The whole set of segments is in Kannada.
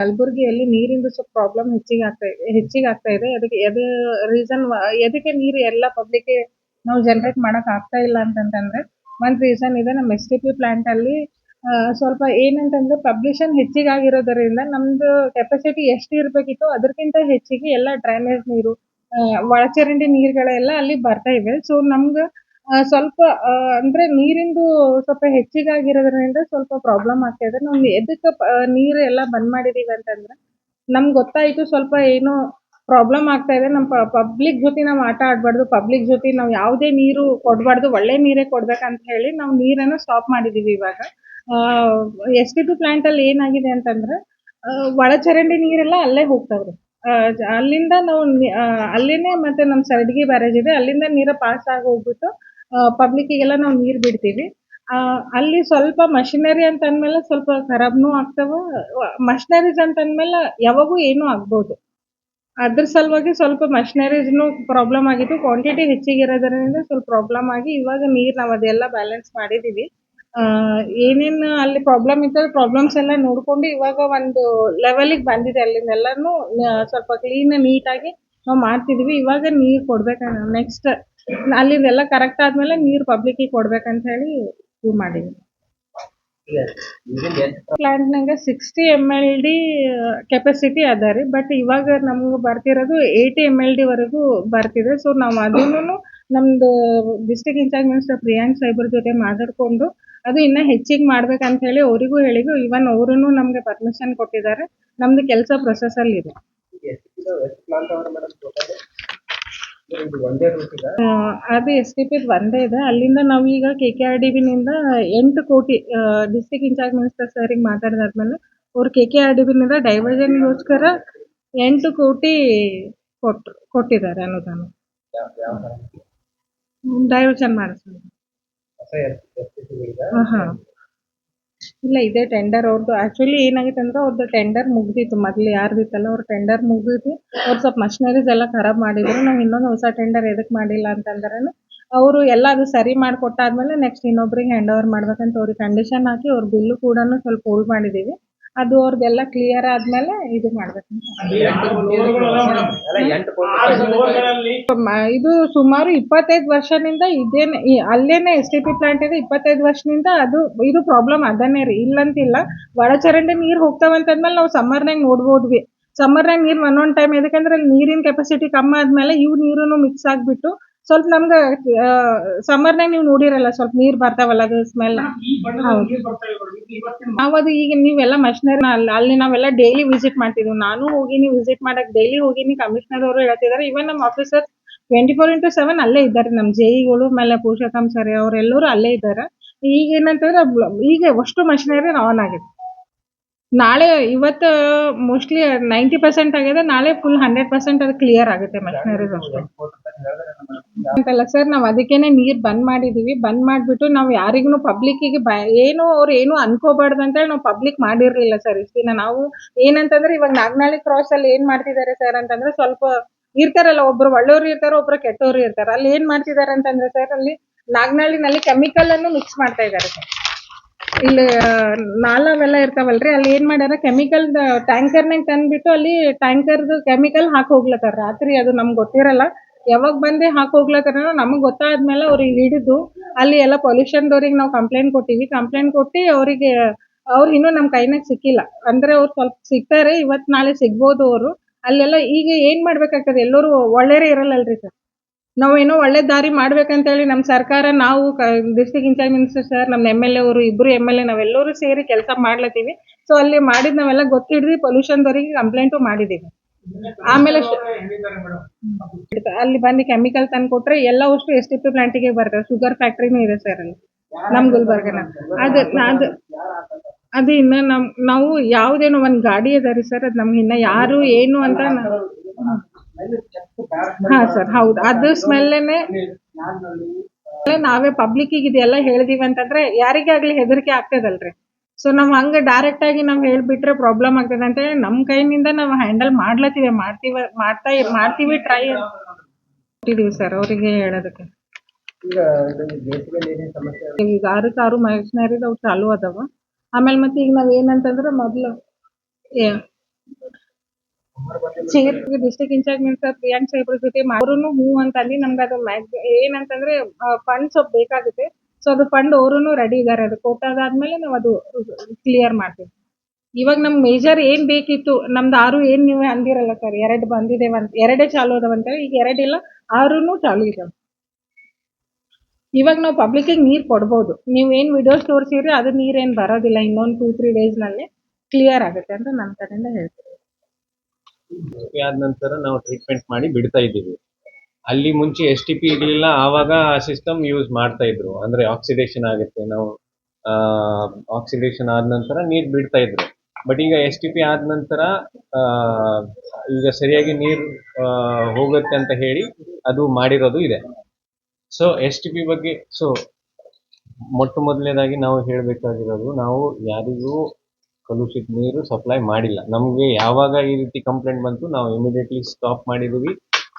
ಕಲಬುರಗಿಯಲ್ಲಿ ನೀರಿಂದು ಸ್ವಲ್ಪ ಪ್ರಾಬ್ಲಮ್ ಹೆಚ್ಚಿಗೆ ಆಗ್ತಾ ಇದೆ. ಅದು ರೀಸನ್ ಎದಕ್ಕೆ ನೀರು ಎಲ್ಲ ಪಬ್ಲಿಕ್‌ಗೆ ನಾವು ಜನರೇಟ್ ಮಾಡಕ್ ಆಗ್ತಾ ಇಲ್ಲ ಅಂತಂತಂದ್ರೆ, ಒಂದ್ ರೀಸನ್ ಇದೆ. ನಮ್ಮ ಎಸ್-ಟಿ-ಪಿ ಪ್ಲಾಂಟ್ ಅಲ್ಲಿ ಸ್ವಲ್ಪ ಏನಂತಂದ್ರೆ ಪಬ್ಲಿಷನ್ ಹೆಚ್ಚಿಗಾಗಿರೋದರಿಂದ ನಮ್ದು ಕೆಪಾಸಿಟಿ ಎಷ್ಟು ಇರ್ಬೇಕಿತ್ತು ಅದಕ್ಕಿಂತ ಹೆಚ್ಚಿಗೆ ಎಲ್ಲ ಡ್ರೈನೇಜ್ ನೀರು, ಒಳಚರಂಡಿ ನೀರುಗಳೆಲ್ಲ ಅಲ್ಲಿ ಬರ್ತಾ ಇವೆ. ಸೊ ನಮ್ಗೆ ಸ್ವಲ್ಪ ಅಂದ್ರೆ ನೀರಿಂದು ಸ್ವಲ್ಪ ಹೆಚ್ಚಿಗಾಗಿರೋದ್ರಿಂದ ಸ್ವಲ್ಪ ಪ್ರಾಬ್ಲಮ್ ಆಗ್ತಾ ಇದೆ. ನಾವು ಎದಕ್ಕೆ ನೀರು ಎಲ್ಲ ಬಂದ್ ಮಾಡಿದೀವಿ ಅಂತಂದ್ರೆ, ನಮ್ಗೆ ಗೊತ್ತಾಯ್ತು ಸ್ವಲ್ಪ ಏನೋ ಪ್ರಾಬ್ಲಮ್ ಆಗ್ತಾ ಇದೆ. ನಮ್ಮ ಪಬ್ಲಿಕ್ ಜೊತೆ ನಾವು ಆಟ ಆಡ್ಬಾರ್ದು, ಪಬ್ಲಿಕ್ ಜೊತೆ ನಾವು ಯಾವುದೇ ನೀರು ಕೊಡ್ಬಾರ್ದು, ಒಳ್ಳೆ ನೀರೇ ಕೊಡ್ಬೇಕಂತ ಹೇಳಿ ನಾವು ನೀರನ್ನು ಸ್ಟಾಪ್ ಮಾಡಿದೀವಿ ಇವಾಗ. ಎಸ್-ಟಿ-ಪಿ ಪ್ಲಾಂಟ್ ಅಲ್ಲಿ ಏನಾಗಿದೆ ಅಂತಂದ್ರೆ, ಒಳಚರಂಡಿ ನೀರೆಲ್ಲ ಅಲ್ಲೇ ಹೋಗ್ತಾವ್ರಿ. ಅಲ್ಲಿಂದ ನಾವು ಅಲ್ಲಿನೇ ಮತ್ತೆ ನಮ್ಮ ಸೈಡ್ಗಿ ಬ್ಯಾರೇಜ್ ಇದೆ, ಅಲ್ಲಿಂದ ನೀರು ಪಾಸ್ ಆಗಿ ಹೋಗ್ಬಿಟ್ಟು ಪಬ್ಲಿಕ್ಕಿಗೆಲ್ಲ ನಾವು ನೀರು ಬಿಡ್ತೀವಿ. ಅಲ್ಲಿ ಸ್ವಲ್ಪ ಮಷಿನರಿ ಅಂತ ಅಂದ್ಮೇಲೆ ಸ್ವಲ್ಪ ಖರಾಬ್ನೂ ಆಗ್ತಾವ. ಮಷಿನರೀಸ್ ಅಂತ ಅಂದ್ಮೇಲೆ ಯಾವಾಗೂ ಏನೂ ಆಗ್ಬೋದು. ಅದ್ರ ಸಲುವಾಗಿ ಸ್ವಲ್ಪ ಮಷಿನರೀಸ್ನು ಪ್ರಾಬ್ಲಮ್ ಆಗಿತ್ತು. ಕ್ವಾಂಟಿಟಿ ಹೆಚ್ಚಿಗಿರೋದ್ರಿಂದ ಸ್ವಲ್ಪ ಪ್ರಾಬ್ಲಮ್ ಆಗಿ ಇವಾಗ ನೀರು ನಾವು ಅದೆಲ್ಲ ಬ್ಯಾಲೆನ್ಸ್ ಮಾಡಿದೀವಿ. ಏನೇನು ಅಲ್ಲಿ ಪ್ರಾಬ್ಲಮ್ ಇತ್ತು ಪ್ರಾಬ್ಲಮ್ಸ್ ಎಲ್ಲ ನೋಡ್ಕೊಂಡು ಇವಾಗ ಒಂದು ಲೆವೆಲಿಗೆ ಬಂದಿದೆ. ಅಲ್ಲಿಂದೆಲ್ಲಾನು ಸ್ವಲ್ಪ ಕ್ಲೀನ್ ನೀಟಾಗಿ ನಾವು ಮಾಡ್ತಿದೀವಿ. ಇವಾಗ ನೀರು ಕೊಡ್ಬೇಕನ್ನ ನೆಕ್ಸ್ಟ್ ಅಲ್ಲಿದೆಲ್ಲ ಕರೆಕ್ಟ್ ಆದ್ಮೇಲೆ ನೀರು ಪಬ್ಲಿಕ್ಕಿಗೆ ಕೊಡ್ಬೇಕಂತ ಹೇಳಿ ಇದು ಮಾಡಿದ್ವಿ. ಪ್ಲಾಂಟ್ನಾಗ 60 mld ಕೆಪಾಸಿಟಿ ಅದ ರೀ. ಬಟ್ ಇವಾಗ ನಮ್ಗೆ ಬರ್ತಿರೋದು 80 mld ವರೆಗೂ ಬರ್ತಿದೆ. ಸೊ ನಾವು ಅದನ್ನು ನಮ್ದು ಡಿಸ್ಟ್ರಿಕ್ಟ್ ಇನ್ಚಾರ್ಜ್ ಮಿನಿಸ್ಟರ್ ಪ್ರಿಯಾಂಕ್ ಸಾಹೇಬ್ರ ಜೊತೆ ಮಾತಾಡ್ಕೊಂಡು ಅದು ಇನ್ನ ಹೆಚ್ಚಿಗೆ ಮಾಡ್ಬೇಕಂತ ಹೇಳಿ ಅವರಿಗೂ ಹೇಳಿದ್ವಿ. ಇವನ್ ಅವರೂ ನಮ್ಗೆ ಪರ್ಮಿಷನ್ ಕೊಟ್ಟಿದ್ದಾರೆ. ನಮ್ದು ಕೆಲಸ ಪ್ರೊಸೆಸ್ ಅಲ್ಲಿ ಇದೆ. ಅದು ಎಸ್-ಟಿ-ಪಿ ಒಂದೇ ಇದೆ. ಅಲ್ಲಿಂದ ನಾವೀಗ KKRDB-ನಿಂದ 8 ಕೋಟಿ ಡಿಸ್ಟ್ರಿಕ್ಟ್ ಇನ್ಚಾರ್ಜ್ ಮಿನಿಸ್ಟರ್ ಸರಿಗೆ ಮಾತಾಡಿದಾದ್ಮೇಲೆ ಅವ್ರು KKRDB-ನಿಂದ ಡೈವರ್ಷನ್ಗೋಸ್ಕರ 8 ಕೋಟಿ ಕೊಟ್ಟಿದ್ದಾರೆ ಅನುದಾನ. ಡೈವರ್ಷನ್ ಮಾಡಿಸ್ತಾರೆ. ಹಾ ಇಲ್ಲ, ಇದೇ ಟೆಂಡರ್ ಅವ್ರದ್ದು. ಆಕ್ಚುಲಿ ಏನಾಗಿತ್ತು ಅಂದ್ರೆ ಅವ್ರದ್ದು ಟೆಂಡರ್ ಮುಗ್ದಿತ್ತು. ಮೊದ್ಲು ಯಾರ್ದಿತ್ತಲ್ಲ ಅವ್ರ ಟೆಂಡರ್ ಮುಗ್ದಿತ್ತು. ಅವ್ರು ಸ್ವಲ್ಪ ಮಷಿನರೀಸ್ ಎಲ್ಲ ಖರಾಬ್ ಮಾಡಿದ್ರು. ನಾವು ಇನ್ನೊಂದು ಹೊಸ ಟೆಂಡರ್ ಎದಕ್ ಮಾಡಿಲ್ಲ ಅಂತಂದ್ರೆ, ಅವರು ಎಲ್ಲ ಅದು ಸರಿ ಮಾಡಿಕೊಟ್ಟಾದ್ಮೇಲೆ ನೆಕ್ಸ್ಟ್ ಇನ್ನೊಬ್ರಿಗೆ ಹ್ಯಾಂಡ್ ಓವರ್ ಮಾಡ್ಬೇಕಂತ ಅವ್ರಿಗೆ ಕಂಡೀಷನ್ ಹಾಕಿ ಅವ್ರ ಬಿಲ್ಲು ಕೂಡ ಸ್ವಲ್ಪ ಹೋಲ್ಡ್ ಮಾಡಿದೀವಿ. ಅದು ಅವ್ರದ್ದೆಲ್ಲ ಕ್ಲಿಯರ್ ಆದ್ಮೇಲೆ ಇದು ಮಾಡ್ಬೇಕಂತ. ಇದು ಸುಮಾರು 25 ವರ್ಷದಿಂದ ಇದೇನೆ ಅಲ್ಲೇನೆ ಎಸ್-ಟಿ-ಪಿ ಪ್ಲಾಂಟ್ ಇದೆ. 25 ವರ್ಷದಿಂದ ಇದು ಪ್ರಾಬ್ಲಮ್ ಅದನ್ನೇ ರೀ, ಇಲ್ಲಂತಿಲ್ಲ. ಒಳಚರಂಡಿ ನೀರ್ ಹೋಗ್ತಾವಂತಂದ್ಮೇಲೆ ನಾವು ಸಮ್ಮರ್ನಾಗ ನೋಡ್ಬೋದ್ವಿ. ಸಮ್ಮರ್ನಾಗ ನೀರ್ ಒಂದೊಂದ್ ಟೈಮ್ ಎದಕ್ಕಂದ್ರೆ ಅಲ್ಲಿ ನೀರಿನ ಕೆಪಾಸಿಟಿ ಕಮ್ಮಿ ಆದ್ಮೇಲೆ ಇವು ನೀರುನು ಮಿಕ್ಸ್ ಆಗ್ಬಿಟ್ಟು ಸ್ವಲ್ಪ ನಮ್ಗೆ ಸಮ್ಮರ್ನಾಗ ನೀವು ನೋಡಿರಲ್ಲ ಸ್ವಲ್ಪ ನೀರ್ ಬರ್ತಾವಲ್ಲ ಅದು ಸ್ಮೆಲ್. ನಾವದು ಈಗ ನೀವೆಲ್ಲ ಮಷಿನರಿ ಅಲ್ಲಿ ನಾವೆಲ್ಲ ಡೈಲಿ ವಿಸಿಟ್ ಮಾಡ್ತಿದ್ವಿ. ನಾನು ಹೋಗಿನಿ ವಿಸಿಟ್ ಮಾಡಕ್, ಡೈಲಿ ಹೋಗಿನಿ. ಕಮಿಷನರ್ ಅವರು ಹೇಳ್ತಿದಾರೆ. ಇವನ್ ನಮ್ಮ ಆಫೀಸರ್ 24/7 ಅಲ್ಲೇ ಇದ್ದಾರೆ. ನಮ್ಮ ಜೆಇಗಳು ಮೇಲೆ ಪುರುಷೋತ್ತಮ್ ಸರ್ ಅವರೆಲ್ಲರೂ ಅಲ್ಲೇ ಇದ್ದಾರೆ. ಈಗ ಏನಂತಂದ್ರೆ ಈಗ ಅಷ್ಟು ಮಷಿನರಿ ಆನ್ ಆಗಿದೆ. ನಾಳೆ ಇವತ್ತು ಮೋಸ್ಟ್ಲಿ 90% ಆಗಿದೆ. ನಾಳೆ ಫುಲ್ 100% ಅದು ಕ್ಲಿಯರ್ ಆಗುತ್ತೆ ಮಷಿನರೀಸ್ ಅಷ್ಟೇ ಅಂತಲ್ಲ ಸರ್. ನಾವು ಅದಕ್ಕೇನೆ ನೀರ್ ಬಂದ್ ಮಾಡಿದೀವಿ. ಬಂದ್ ಮಾಡ್ಬಿಟ್ಟು ನಾವು ಯಾರಿಗೂ ಪಬ್ಲಿಕ್ಕಿಗೆ ಅವ್ರು ಏನು ಅನ್ಕೋಬಾರ್ದು ಅಂತೇಳಿ ನಾವು ಪಬ್ಲಿಕ್ ಮಾಡಿರ್ಲಿಲ್ಲ ಸರ್ ಇಷ್ಟ ದಿನ. ನಾವು ಏನಂತಂದ್ರೆ ಇವಾಗ ನಾಗನಹಳ್ಳಿ ಕ್ರಾಸ್ ಅಲ್ಲಿ ಏನ್ ಮಾಡ್ತಿದ್ದಾರೆ ಸರ್ ಅಂತಂದ್ರೆ, ಸ್ವಲ್ಪ ಇರ್ತಾರಲ್ಲ, ಒಬ್ರು ಒಳ್ಳೆಯವ್ರು ಇರ್ತಾರೆ, ಒಬ್ರು ಕೆಟ್ಟವ್ರು ಇರ್ತಾರೆ. ಅಲ್ಲಿ ಏನ್ ಮಾಡ್ತಿದ್ದಾರೆ ಅಂತಂದ್ರೆ ಸರ್, ಅಲ್ಲಿ ನಾಗನಹಳ್ಳಿನಲ್ಲಿ ಕೆಮಿಕಲ್ ಅನ್ನು ಮಿಕ್ಸ್ ಮಾಡ್ತಾ ಇದ್ದಾರೆ ಸರ್. ಇಲ್ಲಿ ನಾಲಾವೆಲ್ಲ ಇರ್ತಾವಲ್ರಿ, ಅಲ್ಲಿ ಏನ್ ಮಾಡ್ಯಾರ ಕೆಮಿಕಲ್ ಟ್ಯಾಂಕರ್ನಾಗ ತಂದ್ಬಿಟ್ಟು ಅಲ್ಲಿ ಟ್ಯಾಂಕರ್ದು ಕೆಮಿಕಲ್ ಹಾಕಿ ಹೋಗ್ಲತ್ತಾರ ರಾತ್ರಿ. ಅದು ನಮ್ಗೆ ಗೊತ್ತಿರಲ್ಲ, ಯಾವಾಗ ಬಂದೆ ಹಾಕಿ ಹೋಗ್ಲತ್ತಾರ. ನಮಗ್ ಗೊತ್ತಾದ್ಮೇಲೆ ಅವ್ರಿಗೆ ಹಿಡಿದು ಅಲ್ಲಿ ಎಲ್ಲ ಪೊಲ್ಯೂಷನ್ದವ್ರಿಗೆ ನಾವು ಕಂಪ್ಲೇಂಟ್ ಕೊಟ್ಟಿವಿ. ಕಂಪ್ಲೇಂಟ್ ಕೊಟ್ಟು ಅವ್ರು ಇನ್ನೂ ನಮ್ ಕೈನಾಗ ಸಿಕ್ಕಿಲ್ಲ. ಅಂದ್ರೆ ಅವ್ರು ಸ್ವಲ್ಪ ಸಿಗ್ತಾರೆ, ಇವತ್ ನಾಳೆ ಸಿಗ್ಬೋದು ಅವರು. ಅಲ್ಲೆಲ್ಲ ಈಗ ಏನ್ ಮಾಡ್ಬೇಕಾಗ್ತದೆ, ಎಲ್ಲರೂ ಒಳ್ಳೆಯರೇ ಇರಲ್ಲಲ್ರಿ ಸರ್. ನಾವೇನೋ ಒಳ್ಳೆ ದಾರಿ ಮಾಡ್ಬೇಕಂತ ಹೇಳಿ ನಮ್ಮ ಸರ್ಕಾರ, ನಾವು ಡಿಸ್ಟ್ರಿಕ್ಟ್ ಇನ್ಚಾರ್ಜ್ ಮಿನಿಸ್ಟರ್ ಸರ್, ನಮ್ಮ MLA ಅವರು, ಇಬ್ರು MLA ನಾವೆಲ್ಲರೂ ಸೇರಿ ಕೆಲಸ ಮಾಡ್ಲತ್ತೀವಿ. ಸೊ ಅಲ್ಲಿ ಮಾಡಿದ್ ನಾವೆಲ್ಲ ಗೊತ್ತಿಡ್ರಿ ಪೊಲ್ಯೂಷನ್ದವರಿಗೆ ಕಂಪ್ಲೇಂಟು ಮಾಡಿದೀವಿ. ಆಮೇಲೆ ಅಲ್ಲಿ ಬಂದು ಕೆಮಿಕಲ್ ತಂದು ಕೊಟ್ರೆ ಎಲ್ಲ ಅಷ್ಟು ಎಸ್-ಟಿ-ಪಿ ಪ್ಲಾಂಟಿಗೆ ಬರ್ತದೆ. ಶುಗರ್ ಫ್ಯಾಕ್ಟ್ರಿನೂ ಇದೆ ಸರ್ ಅಲ್ಲಿ ನಮ್ ಗುಲ್ಬರ್ಗನ. ಅದು ಇನ್ನ ನಾವು ಯಾವ್ದೇನೋ ಒಂದ್ ಗಾಡಿ ಅದ ರೀ ಸರ್, ಅದ್ ನಮ್ಗೆ ಇನ್ನ ಯಾರು ಏನು ಅಂತ ಹಾ ಸರ್, ಹೌದು. ಅದು ಸ್ಮೆಲ್ಲೇನೆ ನಾವೇ ಪಬ್ಲಿಕ್ಕಿಗೆ ಇದೆಲ್ಲ ಹೇಳಿದೀವಿ ಅಂತಂದ್ರೆ ಯಾರಿಗೇ ಆಗ್ಲಿ ಹೆದರಿಕೆ ಆಗ್ತದಲ್ರಿ. ಸೊ ನಾವ್ ಹಂಗ ಡೈರೆಕ್ಟ್ ಆಗಿ ನಾವ್ ಹೇಳ್ಬಿಟ್ರೆ ಪ್ರಾಬ್ಲಮ್ ಆಗ್ತದೆ ಅಂತ ಹೇಳಿ ನಮ್ ಕೈನಿಂದ ನಾವು ಹ್ಯಾಂಡಲ್ ಮಾಡ್ತೀವಿ ಟ್ರೈ ಕೊಟ್ಟಿದೀವಿ ಸರ್ ಅವರಿಗೆ ಹೇಳೋದಕ್ಕೆ. ಈಗ 6 ಮಷಿನರಿ ಅವು ಚಾಲು ಅದಾವ. ಆಮೇಲೆ ಮತ್ತೆ ಈಗ ನಾವ್ ಏನಂತಂದ್ರೆ ಮೊದ್ಲು chief district incharge minister Priyank ಸಾಹೇಬ್ರ ಜೊತೆ ಅವ್ರು ಹೂ ಅಂತಂದು ನಮ್ಗೆ ಅದು ಏನಂತಂದ್ರೆ ಫಂಡ್ ಸ್ವಲ್ಪ ಬೇಕಾಗುತ್ತೆ. ಸೊ ಅದು ಫಂಡ್ ಅವ್ರು ರೆಡಿ ಇದಾರೆ. ಅದು ಕೊಟ್ಟಾದ್ಮೇಲೆ ನಾವು ಅದು ಕ್ಲಿಯರ್ ಮಾಡ್ತೀವಿ. ಇವಾಗ ನಮ್ ಮೇಜರ್ ಏನ್ ಬೇಕಿತ್ತು ನಮ್ದು 6 ಏನ್ ನೀವು ಅಂದಿರಲ್ಲ ಸರ್, 2 ಬಂದಿದೇವಂತ, 2 ಚಾಲು ಅದಾವಂತ. ಈಗ 2 ಇಲ್ಲ 6 ಚಾಲು ಇದಾವೆ. ಇವಾಗ ನಾವು ಪಬ್ಲಿಕ್ ನೀರ್ ಕೊಡ್ಬೋದು. ನೀವ್ ಏನ್ ವಿಡಿಯೋಸ್ ತೋರಿಸಿದ್ರೆ ಅದು ನೀರೇನ್ ಬರೋದಿಲ್ಲ. ಇನ್ನೊಂದು 2-3 ಡೇಸ್ ನಲ್ಲಿ ಕ್ಲಿಯರ್ ಆಗುತ್ತೆ ಅಂತ ನನ್ನ ಕಡೆಯಿಂದ ಹೇಳ್ತೀನಿ. ಆದ ನಂತರ ನಾವು ಟ್ರೀಟ್ಮೆಂಟ್ ಮಾಡಿ ಬಿಡ್ತಾ ಇದ್ದೀವಿ. ಅಲ್ಲಿ ಮುಂಚೆ STP ಇರಲಿಲ್ಲ, ಆವಾಗ ಆ ಸಿಸ್ಟಮ್ ಯೂಸ್ ಮಾಡ್ತಾ ಇದ್ರು. ಅಂದ್ರೆ ಆಕ್ಸಿಡೇಷನ್ ಆಗುತ್ತೆ, ನಾವು ಆಕ್ಸಿಡೇಷನ್ ಆದ ನಂತರ ನೀರು ಬಿಡ್ತಾ ಇದ್ರು. ಬಟ್ ಈಗ STP ಆದ ನಂತರ ಈಗ ಸರಿಯಾಗಿ ನೀರು ಹೋಗುತ್ತೆ ಅಂತ ಹೇಳಿ ಅದು ಮಾಡಿರೋದು ಇದೆ. ಸೊ STP ಬಗ್ಗೆ ಮೊಟ್ಟ ಮೊದಲನೇದಾಗಿ ನಾವು ಹೇಳಬೇಕಾಗಿರೋದು, ನಾವು ಯಾರಿಗೂ ಕಲುಷಿತ ನೀರು ಸಪ್ಲೈ ಮಾಡಿಲ್ಲ. ನಮಗೆ ಯಾವಾಗ ಈ ರೀತಿ ಕಂಪ್ಲೇಂಟ್ ಬಂತು ನಾವು ಇಮಿಡಿಯೇಟ್ಲಿ ಸ್ಟಾಪ್ ಮಾಡಿದ್ದೀವಿ.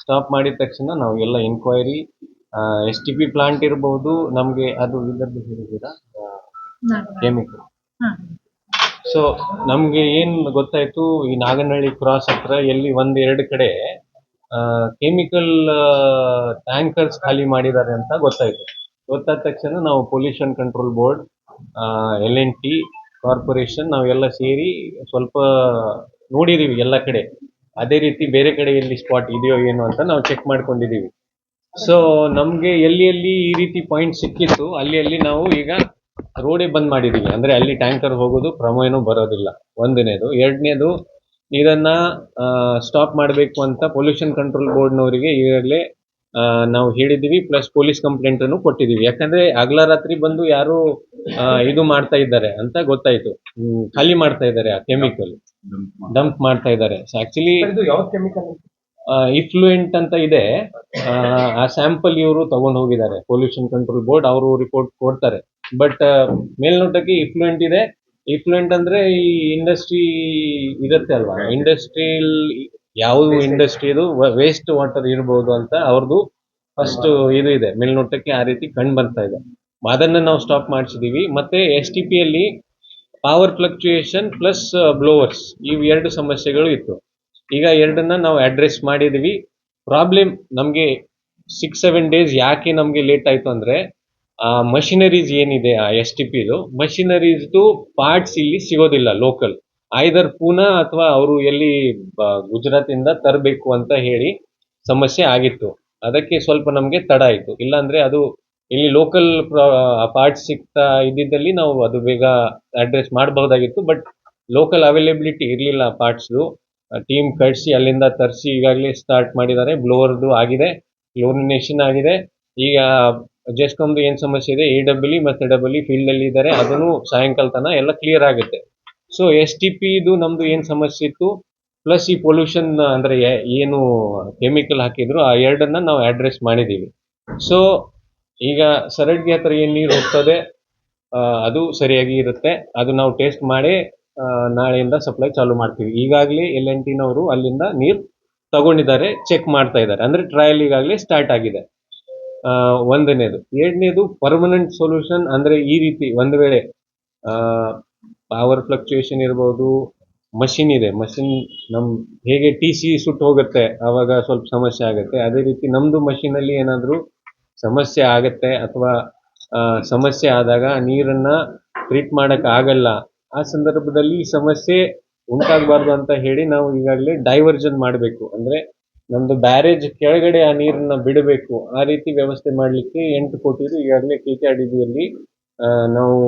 ಸ್ಟಾಪ್ ಮಾಡಿದ ತಕ್ಷಣ ನಾವು ಎಲ್ಲ ಎನ್ಕ್ವೈರಿ, STP ಪ್ಲಾಂಟ್ ಇರಬಹುದು, ನಮಗೆ ಅದು ಇದರದ್ದು ಹೇಳಿದ್ದೀರಾ ಕೆಮಿಕಲ್. ಸೊ ನಮಗೆ ಏನು ಗೊತ್ತಾಯ್ತು, ಈ ನಾಗನಹಳ್ಳಿ ಕ್ರಾಸ್ ಹತ್ರ ಎಲ್ಲಿ 1-2 ಕಡೆ ಕೆಮಿಕಲ್ ಟ್ಯಾಂಕರ್ಸ್ ಖಾಲಿ ಮಾಡಿದ್ದಾರೆ ಅಂತ ಗೊತ್ತಾಯ್ತು. ಗೊತ್ತಾದ ತಕ್ಷಣ ನಾವು pollution control board, L&T corporation ನಾವೆಲ್ಲ ಸೇರಿ ಸ್ವಲ್ಪ ನೋಡಿದೀವಿ ಎಲ್ಲ ಕಡೆ. ಅದೇ ರೀತಿ ಬೇರೆ ಕಡೆ ಎಲ್ಲಿ ಸ್ಪಾಟ್ ಇದೆಯೋ ಏನೋ ಅಂತ ನಾವು ಚೆಕ್ ಮಾಡ್ಕೊಂಡಿದೀವಿ. ಸೊ ನಮ್ಗೆ ಎಲ್ಲಿ ಈ ರೀತಿ ಪಾಯಿಂಟ್ ಸಿಕ್ಕಿತ್ತು ಅಲ್ಲಿ ನಾವು ಈಗ ರೋಡೇ ಬಂದ್ ಮಾಡಿದೀವಿ. ಅಂದ್ರೆ ಅಲ್ಲಿ ಟ್ಯಾಂಕರ್ ಹೋಗೋದು ಕ್ರಮ ಬರೋದಿಲ್ಲ, ಒಂದನೇದು. ಎರಡನೇದು, ಇದನ್ನ ಸ್ಟಾಪ್ ಮಾಡಬೇಕು ಅಂತ ಪೊಲ್ಯೂಷನ್ ಕಂಟ್ರೋಲ್ ಬೋರ್ಡ್ನವರಿಗೆ ಈಗಾಗಲೇ ನಾವು ಹೇಳಿದ್ದೀವಿ. ಪ್ಲಸ್ ಪೊಲೀಸ್ ಕಂಪ್ಲೇಂಟ್ ಅನ್ನು ಕೊಟ್ಟಿದ್ದೀವಿ. ಯಾಕಂದ್ರೆ ಹಗಲ ರಾತ್ರಿ ಬಂದು ಯಾರು ಇದು ಮಾಡ್ತಾ ಇದ್ದಾರೆ ಅಂತ ಗೊತ್ತಾಯ್ತು. ಖಾಲಿ ಮಾಡ್ತಾ ಇದ್ದಾರೆ, ಆ ಕೆಮಿಕಲ್ ಡಂಪ್ ಮಾಡ್ತಾ ಇದ್ದಾರೆ. ಆಕ್ಚುಲಿ ಇಫ್ಲೂಯೆಂಟ್ ಅಂತ ಇದೆ, ಆ ಸ್ಯಾಂಪಲ್ ಇವರು ತಗೊಂಡು ಹೋಗಿದ್ದಾರೆ ಪೊಲ್ಯೂಷನ್ ಕಂಟ್ರೋಲ್ ಬೋರ್ಡ್. ಅವರು ರಿಪೋರ್ಟ್ ಕೊಡ್ತಾರೆ. ಬಟ್ ಮೇಲ್ನೋಟಕ್ಕೆ ಇಫ್ಲೂಯೆಂಟ್ ಇದೆ. ಇಫ್ಲೂಯೆಂಟ್ ಅಂದ್ರೆ ಈ ಇಂಡಸ್ಟ್ರಿ ಇರುತ್ತೆ ಅಲ್ವಾ, ಇಂಡಸ್ಟ್ರಿಯಲ್ ಯಾವುದು ಇಂಡಸ್ಟ್ರಿದು ವೇಸ್ಟ್ ವಾಟರ್ ಇರಬಹುದು ಅಂತ ಅವ್ರದ್ದು ಫಸ್ಟ್ ಇದು ಇದೆ. ಮೇಲ್ನೋಟಕ್ಕೆ ಆ ರೀತಿ ಕಂಡು ಬರ್ತಾ ಇದೆ. ಅದನ್ನ ನಾವು ಸ್ಟಾಪ್ ಮಾಡಿಸಿದೀವಿ. ಮತ್ತೆ STP ಅಲ್ಲಿ ಪವರ್ ಫ್ಲಕ್ಚುಯೇಷನ್ ಪ್ಲಸ್ ಬ್ಲೋವರ್ಸ್, ಇವು 2 ಸಮಸ್ಯೆಗಳು ಇತ್ತು. ಈಗ 2ನ್ನ ನಾವು ಅಡ್ರೆಸ್ ಮಾಡಿದೀವಿ. ಪ್ರಾಬ್ಲಮ್ ನಮಗೆ 6-7 ಡೇಸ್ ಯಾಕೆ ನಮಗೆ ಲೇಟ್ ಆಯ್ತು ಅಂದ್ರೆ, ಆ ಮಷಿನರೀಸ್ ಏನಿದೆ ಆ STPದು ಮಷಿನರೀಸ್ದು ಪಾರ್ಟ್ಸ್ ಇಲ್ಲಿ ಸಿಗೋದಿಲ್ಲ ಲೋಕಲ್. ಐದರ್ ಪೂನಾ ಅಥವಾ ಅವರು ಎಲ್ಲಿ ಗುಜರಾತ್ ಇಂದ ತರಬೇಕು ಅಂತ ಹೇಳಿ ಸಮಸ್ಯೆ ಆಗಿತ್ತು. ಅದಕ್ಕೆ ಸ್ವಲ್ಪ ನಮಗೆ ತಡ ಆಯ್ತು. ಇಲ್ಲಾಂದ್ರೆ ಅದು ಇಲ್ಲಿ ಲೋಕಲ್ ಪಾರ್ಟ್ಸ್ ಸಿಗ್ತಾ ಇದ್ದಿದ್ದಲ್ಲಿ ನಾವು ಅದು ಬೇಗ ಅಡ್ರೆಸ್ ಮಾಡಬಹುದಾಗಿತ್ತು. ಬಟ್ ಲೋಕಲ್ ಅವೈಲೇಬಿಲಿಟಿ ಇರಲಿಲ್ಲ ಪಾರ್ಟ್ಸ್ದು. ಟೀಮ್ ಕಳಿಸಿ ಅಲ್ಲಿಂದ ತರಿಸಿ ಈಗಾಗಲೇ ಸ್ಟಾರ್ಟ್ ಮಾಡಿದ್ದಾರೆ. ಬ್ಲೋವರ್ದು ಆಗಿದೆ, ಕ್ಲೋರಿನೇಷನ್ ಆಗಿದೆ. ಈಗ ಜೆಸ್ಕಾಮ್ದು ಏನು ಸಮಸ್ಯೆ ಇದೆ, AWE ಮತ್ತು AWE ಫೀಲ್ಡ್ ಅಲ್ಲಿ ಇದ್ದಾರೆ. ಅದನ್ನು ಸಾಯಂಕಾಲ ತನಕ ಎಲ್ಲ ಕ್ಲಿಯರ್ ಆಗುತ್ತೆ. ಸೊ STPದು ನಮ್ದು ಏನು ಸಮಸ್ಯೆ ಇತ್ತು, ಪ್ಲಸ್ ಈ ಪೊಲ್ಯೂಷನ್ ಅಂದ್ರೆ ಏನು ಕೆಮಿಕಲ್ ಹಾಕಿದ್ರು, ಆ 2ನ್ನ ನಾವು ಅಡ್ರೆಸ್ ಮಾಡಿದೀವಿ. ಸೊ ಈಗ ಸರಡ್ಗಿ ಹತ್ರ ಏನು ನೀರು ಹೋಗ್ತದೆ ಅದು ಸರಿಯಾಗಿ ಇರುತ್ತೆ. ಅದು ನಾವು ಟೆಸ್ಟ್ ಮಾಡಿ ನಾಳೆಯಿಂದ ಸಪ್ಲೈ ಚಾಲು ಮಾಡ್ತೀವಿ. ಈಗಾಗಲೇ L&Tನವರು ಅಲ್ಲಿಂದ ನೀರು ತಗೊಂಡಿದ್ದಾರೆ, ಚೆಕ್ ಮಾಡ್ತಾ ಇದ್ದಾರೆ. ಅಂದ್ರೆ ಟ್ರಯಲ್ ಈಗಾಗಲೇ ಸ್ಟಾರ್ಟ್ ಆಗಿದೆ. ಒಂದನೇದು. ಎರಡನೇದು, ಪರ್ಮನೆಂಟ್ ಸೊಲ್ಯೂಷನ್ ಅಂದ್ರೆ ಈ ರೀತಿ ಒಂದು ವೇಳೆ ಪವರ್ ಫ್ಲಕ್ಚುಯೇಷನ್ ಇರಬಹುದು, ಮಷಿನ್ ಇದೆ, ಮಷಿನ್ ಹೇಗೆ TC ಸುಟ್ಟು ಹೋಗುತ್ತೆ ಆವಾಗ ಸ್ವಲ್ಪ ಸಮಸ್ಯೆ ಆಗುತ್ತೆ, ಅದೇ ರೀತಿ ನಮ್ದು ಮಷಿನ್ ಅಲ್ಲಿ ಏನಾದರೂ ಸಮಸ್ಯೆ ಆಗತ್ತೆ ಅಥವಾ ಸಮಸ್ಯೆ ಆದಾಗ ನೀರನ್ನ ಟ್ರೀಟ್ ಮಾಡಕ್ ಆಗಲ್ಲ, ಆ ಸಂದರ್ಭದಲ್ಲಿ ಸಮಸ್ಯೆ ಉಂಟಾಗಬಾರ್ದು ಅಂತ ಹೇಳಿ ನಾವು ಈಗಾಗಲೇ ಡೈವರ್ಜನ್ ಮಾಡಬೇಕು. ಅಂದ್ರೆ ನಮ್ದು ಬ್ಯಾರೇಜ್ ಕೆಳಗಡೆ ಆ ನೀರನ್ನ ಬಿಡಬೇಕು. ಆ ರೀತಿ ವ್ಯವಸ್ಥೆ ಮಾಡಲಿಕ್ಕೆ 8 ಕೋಟಿ ಈಗಾಗಲೇ KKRDBಯಲ್ಲಿ ನಾವು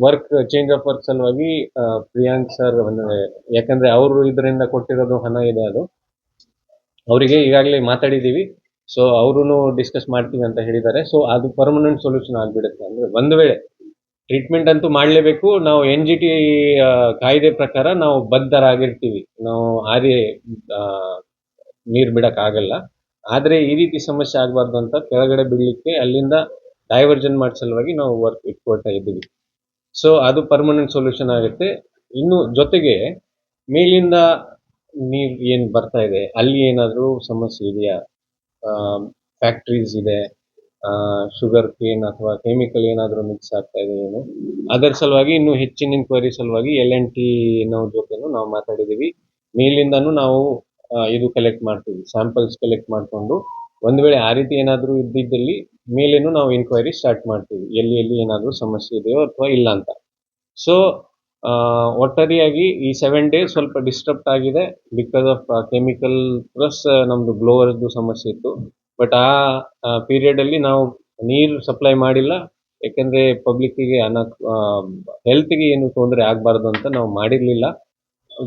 ವರ್ಕ್ ಚೇಂಜ್ ಆಫ್ ವರ್ಕ್ ಸಲುವಾಗಿ ಪ್ರಿಯಾಂಕ್ ಸರ್, ಯಾಕಂದ್ರೆ ಅವರು ಇದರಿಂದ ಕೊಟ್ಟಿರೋದು ಹಣ ಇದೆ, ಅದು ಅವರಿಗೆ ಈಗಾಗಲೇ ಮಾತಾಡಿದೀವಿ. ಸೊ ಅವರು ಡಿಸ್ಕಸ್ ಮಾಡ್ತೀವಿ ಅಂತ ಹೇಳಿದ್ದಾರೆ. ಸೊ ಅದು ಪರ್ಮನೆಂಟ್ ಸೊಲ್ಯೂಷನ್ ಆಗ್ಬಿಡುತ್ತೆ. ಅಂದ್ರೆ ಒಂದು ವೇಳೆ ಟ್ರೀಟ್ಮೆಂಟ್ ಅಂತೂ ಮಾಡಲೇಬೇಕು. ನಾವು NGT ಕಾಯ್ದೆ ಪ್ರಕಾರ ನಾವು ಬದ್ಧರಾಗಿರ್ತೀವಿ. ನಾವು ಆರೇ ನೀರು ಬಿಡಕ್ ಆಗಲ್ಲ. ಆದ್ರೆ ಈ ರೀತಿ ಸಮಸ್ಯೆ ಆಗಬಾರ್ದು ಅಂತ ಕೆಳಗಡೆ ಬಿಡ್ಲಿಕ್ಕೆ ಅಲ್ಲಿಂದ ಡೈವರ್ಜನ್ ಮಾಡೋ ಸಲುವಾಗಿ ನಾವು ವರ್ಕ್ ಇಟ್ಕೊಳ್ತಾ ಇದ್ದೀವಿ. ಸೊ ಅದು ಪರ್ಮನೆಂಟ್ ಸೊಲ್ಯೂಷನ್ ಆಗುತ್ತೆ. ಇನ್ನು ಜೊತೆಗೆ ಮೇಲಿಂದ ನೀರು ಏನು ಬರ್ತಾ ಇದೆ ಅಲ್ಲಿ ಏನಾದರೂ ಸಮಸ್ಯೆ ಇದೆಯಾ, ಫ್ಯಾಕ್ಟ್ರೀಸ್ ಇದೆ, ಶುಗರ್ ಕೇನ್ ಅಥವಾ ಕೆಮಿಕಲ್ ಏನಾದರೂ ಮಿಕ್ಸ್ ಆಗ್ತಾ ಇದೆ ಏನು, ಅದರ ಸಲುವಾಗಿ ಇನ್ನೂ ಹೆಚ್ಚಿನ ಇನ್ಕ್ವೈರಿ ಸಲುವಾಗಿ L&T ಜೊತೆನೂ ನಾವು ಮಾತಾಡಿದ್ದೀವಿ. ಮೇಲಿಂದನೂ ನಾವು ಇದು ಕಲೆಕ್ಟ್ ಮಾಡ್ತೀವಿ, ಸ್ಯಾಂಪಲ್ಸ್ ಕಲೆಕ್ಟ್ ಮಾಡಿಕೊಂಡು ಒಂದು ವೇಳೆ ಆ ರೀತಿ ಏನಾದರೂ ಇದ್ದಿದ್ದಲ್ಲಿ ಮೇಲೇನು ನಾವು ಇನ್ಕ್ವೈರಿ ಸ್ಟಾರ್ಟ್ ಮಾಡ್ತೀವಿ, ಎಲ್ಲಿ ಎಲ್ಲಿ ಏನಾದರೂ ಸಮಸ್ಯೆ ಇದೆಯೋ ಅಥವಾ ಇಲ್ಲ ಅಂತ. ಸೊ ಒಟ್ಟಾರೆಯಾಗಿ ಈ 7 ಡೇಸ್ ಸ್ವಲ್ಪ ಡಿಸ್ಟರ್ಬ್ ಆಗಿದೆ ಬಿಕಾಸ್ ಆಫ್ ಕೆಮಿಕಲ್ ಪ್ಲಸ್ ನಮ್ಮದು ಬ್ಲೋವರ್ದು ಸಮಸ್ಯೆ ಇತ್ತು. ಬಟ್ ಆ ಪೀರಿಯಡಲ್ಲಿ ನಾವು ನೀರು ಸಪ್ಲೈ ಮಾಡಿಲ್ಲ, ಯಾಕೆಂದರೆ ಪಬ್ಲಿಕ್ಕಿಗೆ ಹೆಲ್ತ್ಗೆ ಏನು ತೊಂದರೆ ಆಗಬಾರ್ದು ಅಂತ ನಾವು ಮಾಡಿರಲಿಲ್ಲ.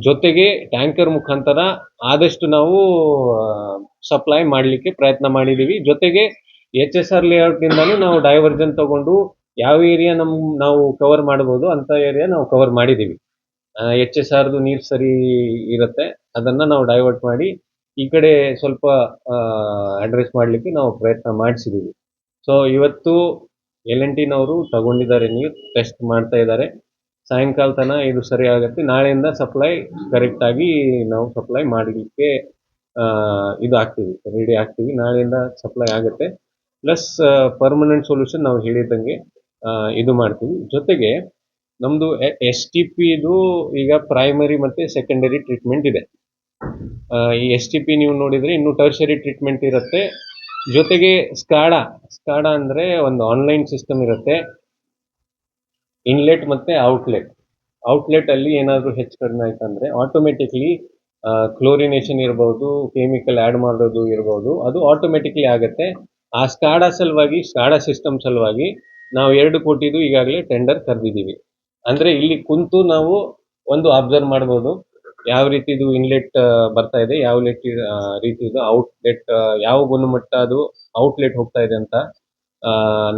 ಜೊತೆಗೆ ಟ್ಯಾಂಕರ್ ಮುಖಾಂತರ ಆದಷ್ಟು ನಾವು ಸಪ್ಲೈ ಮಾಡಲಿಕ್ಕೆ ಪ್ರಯತ್ನ ಮಾಡಿದ್ದೀವಿ. ಜೊತೆಗೆ HSR ಲೇಔಟ್ನಿಂದಲೂ ನಾವು ಡೈವರ್ಜನ್ ತಗೊಂಡು ಯಾವ ಏರಿಯಾ ನಾವು ಕವರ್ ಮಾಡ್ಬೋದು ಅಂತ ಏರಿಯಾ ನಾವು ಕವರ್ ಮಾಡಿದ್ದೀವಿ. HSRದು ನೀರು ಸರಿ ಇರುತ್ತೆ, ಅದನ್ನು ನಾವು ಡೈವರ್ಟ್ ಮಾಡಿ ಈ ಕಡೆ ಸ್ವಲ್ಪ ಅಡ್ರೆಸ್ ಮಾಡಲಿಕ್ಕೆ ನಾವು ಪ್ರಯತ್ನ ಮಾಡಿಸಿದ್ದೀವಿ. ಸೊ ಇವತ್ತು L&Tನವರು ತಗೊಂಡಿದ್ದಾರೆ, ನೀರು ಟೆಸ್ಟ್ ಮಾಡ್ತಾ ಇದ್ದಾರೆ. ಸಾಯಂಕಾಲ ತನಕ ಇದು ಸರಿ ಆಗುತ್ತೆ. ನಾಳೆಯಿಂದ ಸಪ್ಲೈ ಕರೆಕ್ಟಾಗಿ ನಾವು ಸಪ್ಲೈ ಮಾಡಲಿಕ್ಕೆ ಇದು ಆಗ್ತೀವಿ, ರೆಡಿ ಆಗ್ತೀವಿ. ನಾಳೆಯಿಂದ ಸಪ್ಲೈ ಆಗುತ್ತೆ. ಪ್ಲಸ್ ಪರ್ಮನೆಂಟ್ ಸೊಲ್ಯೂಷನ್ ನಾವು ಹೇಳಿದಂಗೆ ಇದು ಮಾಡ್ತೀವಿ. ಜೊತೆಗೆ ನಮ್ಮದು STPದು ಈಗ ಪ್ರೈಮರಿ ಮತ್ತು ಸೆಕೆಂಡರಿ ಟ್ರೀಟ್ಮೆಂಟ್ ಇದೆ. ಈ STP ನೀವು ನೋಡಿದರೆ ಇನ್ನೂ ಟರ್ಷರಿ ಟ್ರೀಟ್ಮೆಂಟ್ ಇರುತ್ತೆ. ಜೊತೆಗೆ ಸ್ಕಾಡಾ ಅಂದರೆ ಒಂದು ಆನ್ಲೈನ್ ಸಿಸ್ಟಮ್ ಇರುತ್ತೆ. ಇನ್ಲೆಟ್ ಮತ್ತು ಔಟ್ಲೆಟಲ್ಲಿ ಏನಾದರೂ ಹೆಚ್ಚು ಕಡಿಮೆ ಆಯ್ತಂದರೆ ಆಟೋಮೆಟಿಕ್ಲಿ ಕ್ಲೋರಿನೇಷನ್ ಇರ್ಬೋದು, ಕೆಮಿಕಲ್ ಆ್ಯಡ್ ಮಾಡೋದು ಇರ್ಬೋದು, ಅದು ಆಟೋಮೆಟಿಕ್ಲಿ ಆಗುತ್ತೆ. ಆ ಸ್ಕಾಡಾ ಸಿಸ್ಟಮ್ ಸಲುವಾಗಿ ನಾವು 2 ಕೋಟಿದು ಈಗಾಗಲೇ ಟೆಂಡರ್ ಕರೆದಿದ್ದೀವಿ. ಅಂದರೆ ಇಲ್ಲಿ ಕುಂತು ನಾವು ಒಂದು ಅಬ್ಸರ್ವ್ ಮಾಡ್ಬೋದು ಯಾವ ರೀತಿದು ಇನ್ಲೆಟ್ ಬರ್ತಾ ಇದೆ, ಯಾವ ರೀತಿದು ಔಟ್ಲೆಟ್, ಯಾವ ಗುಣಮಟ್ಟ ಅದು ಔಟ್ಲೆಟ್ ಹೋಗ್ತಾ ಇದೆ ಅಂತ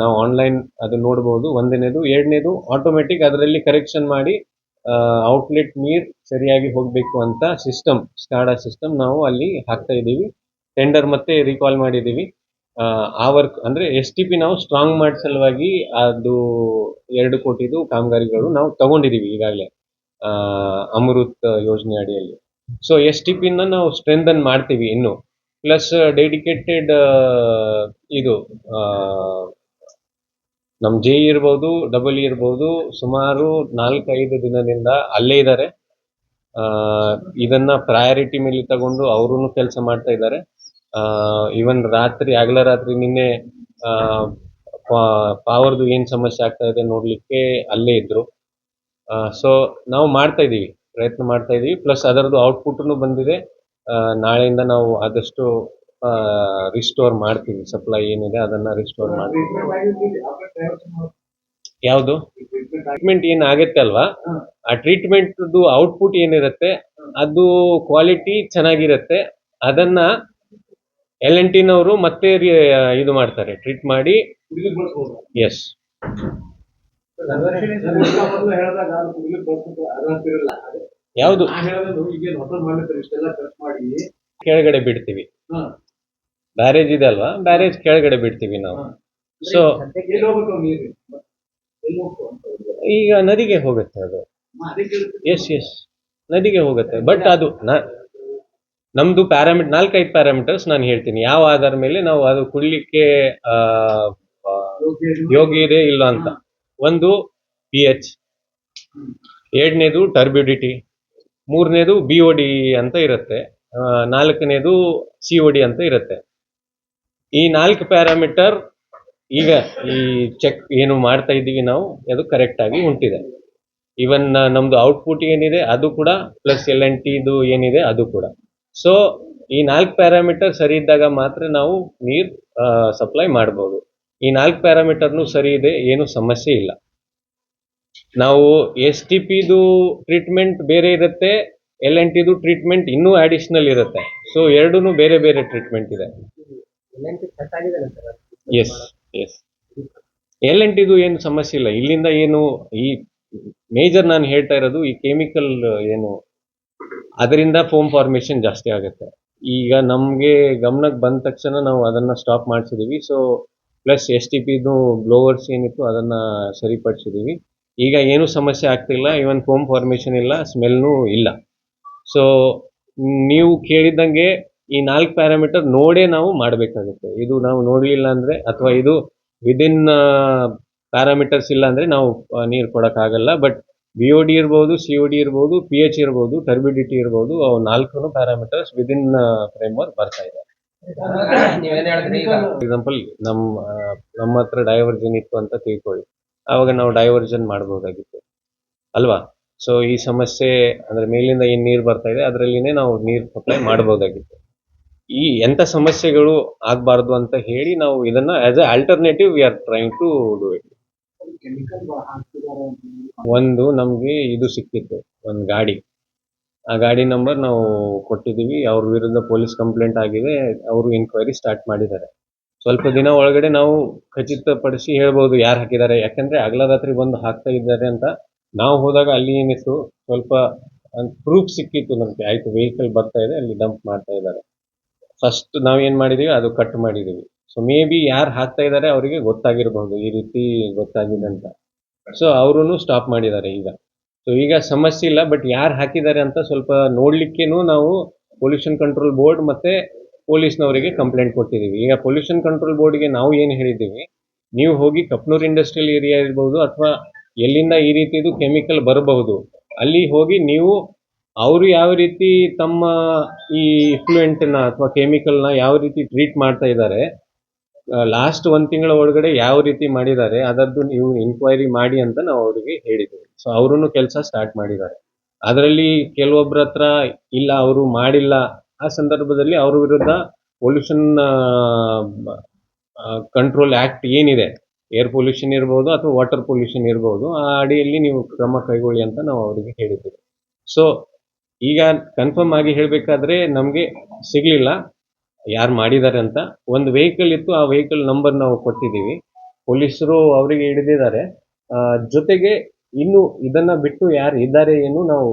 ನಾವು ಆನ್ಲೈನ್ ಅದು ನೋಡ್ಬೋದು. ಒಂದನೇದು. ಎರಡನೇದು ಆಟೋಮೆಟಿಕ್ ಅದರಲ್ಲಿ ಕರೆಕ್ಷನ್ ಮಾಡಿ ಔಟ್ಲೆಟ್ ನೀರು ಸರಿಯಾಗಿ ಹೋಗಬೇಕು ಅಂತ ಸ್ಕಾಡಾ ಸಿಸ್ಟಮ್ ನಾವು ಅಲ್ಲಿ ಹಾಕ್ತಾ ಇದ್ದೀವಿ. ಟೆಂಡರ್ ಮತ್ತೆ ರೀಕಾಲ್ ಮಾಡಿದ್ದೀವಿ. ಆ ವರ್ಕ್ ಅಂದರೆ STP ನಾವು ಸ್ಟ್ರಾಂಗ್ ಮಾಡಿ ಸಲುವಾಗಿ ಅದು 2 ಕೋಟಿದು ಕಾಮಗಾರಿಗಳು ನಾವು ತಗೊಂಡಿದ್ದೀವಿ ಈಗಾಗಲೇ ಅಮೃತ್ ಯೋಜನೆ ಅಡಿಯಲ್ಲಿ. ಸೊ STPನ ನಾವು ಸ್ಟ್ರೆಂಥನ್ ಮಾಡ್ತೀವಿ ಇನ್ನು. ಪ್ಲಸ್ ಡೆಡಿಕೇಟೆಡ್ ಇದು ನಮ್ಮ JE ಇರ್ಬೋದು, EE ಇರ್ಬೋದು, ಸುಮಾರು 4-5 ದಿನದಿಂದ ಅಲ್ಲೇ ಇದ್ದಾರೆ. ಇದನ್ನ ಪ್ರಯಾರಿಟಿ ಮೇಲೆ ತಗೊಂಡು ಅವರೂ ಕೆಲಸ ಮಾಡ್ತಾ ಇದ್ದಾರೆ. ಈವನ್ ಹಗಲ ರಾತ್ರಿ ನಿನ್ನೆ ಪವರ್ದು ಏನು ಸಮಸ್ಯೆ ಆಗ್ತಾ ಇದೆ ನೋಡಲಿಕ್ಕೆ ಅಲ್ಲೇ ಇದ್ದರು. ಸೊ ನಾವು ಪ್ರಯತ್ನ ಮಾಡ್ತಾ ಇದ್ದೀವಿ. ಪ್ಲಸ್ ಅದರದ್ದು ಔಟ್ಪುಟ್ನು ಬಂದಿದೆ. ನಾಳೆಯಿಂದ ನಾವು ಆದಷ್ಟು ರಿಸ್ಟೋರ್ ಮಾಡ್ತೀವಿ, ಸಪ್ಲೈ ಏನಿದೆ ಅದನ್ನು ರಿಸ್ಟೋರ್ ಮಾಡ್ತೀವಿ. ಯಾವುದು ಟ್ರೀಟ್ಮೆಂಟ್ ಏನಾಗುತ್ತೆ ಅಲ್ವಾ, ಆ ಟ್ರೀಟ್ಮೆಂಟ್ದು ಔಟ್ಪುಟ್ ಏನಿರುತ್ತೆ ಅದು ಕ್ವಾಲಿಟಿ ಚೆನ್ನಾಗಿರುತ್ತೆ. ಅದನ್ನ L&Tನವರು ಮತ್ತೆ ಇದು ಮಾಡ್ತಾರೆ, ಟ್ರೀಟ್ ಮಾಡಿ. ಎಸ್, ಯಾವುದು ಕೆಳಗಡೆ ಬಿಡ್ತೀವಿ, ಬ್ಯಾರೇಜ್ ಇದೆ ಅಲ್ವಾ, ಬ್ಯಾರೇಜ್ ಕೆಳಗಡೆ ಬಿಡ್ತೀವಿ ನಾವು. ಸೊ ಈಗ ನದಿಗೆ ಹೋಗುತ್ತೆ ಅದು. ಎಸ್, ನದಿಗೆ ಹೋಗುತ್ತೆ. ಬಟ್ ಅದು ನಮ್ದು 4-5 ಪ್ಯಾರಾಮೀಟರ್ಸ್ ನಾನು ಹೇಳ್ತೀನಿ, ಯಾವ ಆಧಾರ ಮೇಲೆ ನಾವು ಅದು ಕುಡ್ಲಿಕ್ಕೆ ಯೋಗ್ಯ ಇದೆ ಇಲ್ಲ ಅಂತ. ಒಂದು pH, ಎರಡನೇದು ಟರ್ಬ್ಯುಡಿಟಿ, ಮೂರನೇದು BOD ಅಂತ ಇರುತ್ತೆ, ನಾಲ್ಕನೇದು COD ಅಂತ ಇರುತ್ತೆ. ಈ 4 ಪ್ಯಾರಾಮೀಟರ್ ಈಗ ಈ ಚೆಕ್ ಏನು ಮಾಡ್ತಾ ಇದ್ದೀವಿ ನಾವು, ಅದು ಕರೆಕ್ಟಾಗಿ ಉಂಟಿದೆ. ಈವನ್ ನಮ್ಮದು ಔಟ್ಪುಟ್ ಏನಿದೆ ಅದು ಕೂಡ, ಪ್ಲಸ್ L&Tದು ಏನಿದೆ ಅದು ಕೂಡ. ಸೊ ಈ 4 ಪ್ಯಾರಾಮೀಟರ್ ಸರಿ ಇದ್ದಾಗ ಮಾತ್ರ ನಾವು ನೀರು ಸಪ್ಲೈ ಮಾಡ್ಬೋದು. ಈ 4 ಪ್ಯಾರಾಮೀಟರ್ನು ಸರಿ ಇದೆ, ಏನು ಸಮಸ್ಯೆ ಇಲ್ಲ. ನಾವು STPದು ಟ್ರೀಟ್ಮೆಂಟ್ ಬೇರೆ ಇರುತ್ತೆ, L&Tದು ಟ್ರೀಟ್ಮೆಂಟ್ ಇನ್ನೂ ಅಡಿಷನಲ್ ಇರುತ್ತೆ. ಸೊ ಎರಡೂ ಬೇರೆ ಬೇರೆ ಟ್ರೀಟ್ಮೆಂಟ್ ಇದೆ. ಎಸ್, L&Tದು ಏನು ಸಮಸ್ಯೆ ಇಲ್ಲ. ಇಲ್ಲಿಂದ ಏನು ಈ ಮೇಜರ್ ನಾನು ಹೇಳ್ತಾ ಇರೋದು ಈ ಕೆಮಿಕಲ್ ಏನು ಅದರಿಂದ ಫೋಮ್ ಫಾರ್ಮೇಷನ್ ಜಾಸ್ತಿ ಆಗುತ್ತೆ. ಈಗ ನಮಗೆ ಗಮನಕ್ಕೆ ಬಂದ ತಕ್ಷಣ ನಾವು ಅದನ್ನು ಸ್ಟಾಪ್ ಮಾಡಿಸಿದ್ದೀವಿ. ಸೊ ಪ್ಲಸ್ STPದು ಬ್ಲೋವರ್ಸ್ ಏನಿತ್ತು ಅದನ್ನು ಸರಿಪಡಿಸಿದ್ದೀವಿ. ಈಗ ಏನೂ ಸಮಸ್ಯೆ ಆಗ್ತಿಲ್ಲ, ಇವನ್ ಫೋಮ್ ಫಾರ್ಮೇಷನ್ ಇಲ್ಲ, ಸ್ಮೆಲ್ನೂ ಇಲ್ಲ. ಸೊ ನೀವು ಕೇಳಿದಂಗೆ ಈ 4 ಪ್ಯಾರಾಮೀಟರ್ ನೋಡೇ ನಾವು ಮಾಡಬೇಕಾಗುತ್ತೆ. ಇದು ನಾವು ನೋಡಲಿಲ್ಲ ಅಂದರೆ, ಅಥವಾ ಇದು ವಿದಿನ್ ಪ್ಯಾರಾಮೀಟರ್ಸ್ ಇಲ್ಲ ಅಂದರೆ ನಾವು ನೀರು ಕೊಡೋಕ್ಕಾಗಲ್ಲ. ಬಟ್ BOD ಇರ್ಬೋದು, COD ಇರ್ಬೋದು, PH ಇರ್ಬೋದು, ಟರ್ಬಿಡಿಟಿ ಇರ್ಬೋದು, ಅವು 4 ಪ್ಯಾರಾಮೀಟರ್ಸ್ ವಿದಿನ್ ಫ್ರೇಮ್ವರ್ಕ್ ಬರ್ತಾ ಇದೆ. ನೀವೇನ್ ಹೇಳಿದ್ರಿ ಈಗ ಎಕ್ಸಾಂಪಲ್ ನಮ್ಮ ಹತ್ರ ಡೈವರ್ಜನ್ ಇತ್ತು ಅಂತ ತಿಳ್ಕೊಳ್ಳಿ, ಆವಾಗ ನಾವು ಡೈವರ್ಜನ್ ಮಾಡಬಹುದಾಗಿತ್ತು ಅಲ್ವಾ. ಸೊ ಈ ಸಮಸ್ಯೆ ಅಂದ್ರೆ ಮೇಲಿಂದ ಏನ್ ನೀರು ಬರ್ತಾ ಇದೆ ಅದರಲ್ಲಿನೇ ನಾವು ನೀರು ಸಪ್ಲೈ ಮಾಡಬಹುದಾಗಿತ್ತು. ಈ ಎಂತ ಸಮಸ್ಯೆಗಳು ಆಗ್ಬಾರ್ದು ಅಂತ ಹೇಳಿ ನಾವು ಇದನ್ನ as a alternative we are trying to do it. ಒಂದು ನಮ್ಗೆ ಇದು ಸಿಕ್ಕಿತ್ತು, ಒಂದು ಗಾಡಿ, ಆ ಗಾಡಿ ನಂಬರ್ ನಾವು ಕೊಟ್ಟಿದ್ದೀವಿ. ಅವ್ರ ವಿರುದ್ಧ ಪೊಲೀಸ್ ಕಂಪ್ಲೇಂಟ್ ಆಗಿದೆ, ಅವರು ಇನ್ಕ್ವೈರಿ ಸ್ಟಾರ್ಟ್ ಮಾಡಿದ್ದಾರೆ. ಸ್ವಲ್ಪ ದಿನ ಒಳಗಡೆ ನಾವು ಖಚಿತಪಡಿಸಿ ಹೇಳ್ಬೋದು ಯಾರು ಹಾಕಿದ್ದಾರೆ, ಯಾಕಂದ್ರೆ ಹಗಲ ರಾತ್ರಿ ಬಂದು ಹಾಕ್ತಾ ಇದ್ದಾರೆ ಅಂತ. ನಾವು ಹೋದಾಗ ಅಲ್ಲಿ ಏನಿತ್ತು, ಸ್ವಲ್ಪ ಪ್ರೂಫ್ ಸಿಕ್ಕಿತ್ತು ನಮ್ಗೆ, ಆಯ್ತು ವೆಹಿಕಲ್ ಬರ್ತಾ ಇದೆ, ಅಲ್ಲಿ ಡಂಪ್ ಮಾಡ್ತಾ ಇದ್ದಾರೆ. ಫಸ್ಟ್ ನಾವೇನ್ ಮಾಡಿದೀವಿ ಅದು ಕಟ್ ಮಾಡಿದೀವಿ. ಸೊ ಮೇ ಬಿ ಯಾರು ಹಾಕ್ತಾ ಇದ್ದಾರೆ ಅವರಿಗೆ ಗೊತ್ತಾಗಿರ್ಬಹುದು ಈ ರೀತಿ ಗೊತ್ತಾಗಿದೆ ಅಂತ. ಸೊ ಅವರು ಸ್ಟಾಪ್ ಮಾಡಿದ್ದಾರೆ ಈಗ. ಸೊ ಈಗ ಸಮಸ್ಯೆ ಇಲ್ಲ, ಬಟ್ ಯಾರು ಹಾಕಿದ್ದಾರೆ ಅಂತ ಸ್ವಲ್ಪ ನೋಡ್ಲಿಕ್ಕೇನು ನಾವು ಪೊಲ್ಯೂಷನ್ ಕಂಟ್ರೋಲ್ ಬೋರ್ಡ್ ಮತ್ತೆ ಪೊಲೀಸ್ನವರಿಗೆ ಕಂಪ್ಲೇಂಟ್ ಕೊಟ್ಟಿದ್ದೀವಿ. ಈಗ ಪೊಲ್ಯೂಷನ್ ಕಂಟ್ರೋಲ್ ಬೋರ್ಡ್ಗೆ ನಾವು ಏನು ಹೇಳಿದ್ದೀವಿ, ನೀವು ಹೋಗಿ ಕಪ್ನೂರ್ ಇಂಡಸ್ಟ್ರಿಯಲ್ ಏರಿಯಾ ಇರ್ಬೋದು ಅಥವಾ ಎಲ್ಲಿಂದ ಈ ರೀತಿದು ಕೆಮಿಕಲ್ ಬರಬಹುದು, ಅಲ್ಲಿ ಹೋಗಿ ನೀವು ಅವರು ಯಾವ ರೀತಿ ತಮ್ಮ ಈ ಇಫ್ಲುಯೆಂಟ್ನ ಅಥವಾ ಕೆಮಿಕಲ್ನ ಯಾವ ರೀತಿ ಟ್ರೀಟ್ ಮಾಡ್ತಾ ಇದ್ದಾರೆ, ಲಾಸ್ಟ್ 1 ತಿಂಗಳ ಒಳಗಡೆ ಯಾವ ರೀತಿ ಮಾಡಿದ್ದಾರೆ ಅದರದ್ದು ನೀವು ಇನ್ಕ್ವೈರಿ ಮಾಡಿ ಅಂತ ನಾವು ಅವರಿಗೆ ಹೇಳಿದ್ದೀವಿ. ಸೊ ಅವರು ಕೆಲಸ ಸ್ಟಾರ್ಟ್ ಮಾಡಿದ್ದಾರೆ. ಅದರಲ್ಲಿ ಕೆಲವೊಬ್ಬರ ಹತ್ರ ಇಲ್ಲ ಅವರು ಮಾಡಿಲ್ಲ, ಆ ಸಂದರ್ಭದಲ್ಲಿ ಅವ್ರ ವಿರುದ್ಧ ಪೊಲ್ಯೂಷನ್ ಕಂಟ್ರೋಲ್ ಆಕ್ಟ್ ಏನಿದೆ, ಏರ್ ಪೊಲ್ಯೂಷನ್ ಇರ್ಬೋದು ಅಥವಾ ವಾಟರ್ ಪೊಲ್ಯೂಷನ್ ಇರ್ಬೋದು, ಆ ಅಡಿಯಲ್ಲಿ ನೀವು ಕ್ರಮ ಕೈಗೊಳ್ಳಿ ಅಂತ ನಾವು ಅವರಿಗೆ ಹೇಳಿದ್ದೀವಿ. ಸೊ ಈಗ ಕನ್ಫರ್ಮ್ ಆಗಿ ಹೇಳಬೇಕಾದ್ರೆ ನಮಗೆ ಸಿಗ್ಲಿಲ್ಲ ಯಾರು ಮಾಡಿದ್ದಾರೆ ಅಂತ. ಒಂದು ವೆಹಿಕಲ್ ಇತ್ತು, ಆ ವೆಹಿಕಲ್ ನಂಬರ್ ನಾವು ಕೊಟ್ಟಿದ್ದೀವಿ, ಪೊಲೀಸರು ಅವರಿಗೆ ಹಿಡಿದಿದ್ದಾರೆ. ಜೊತೆಗೆ ಇನ್ನು ಇದನ್ನ ಬಿಟ್ಟು ಯಾರು ಇದ್ದಾರೆ ಏನು ನಾವು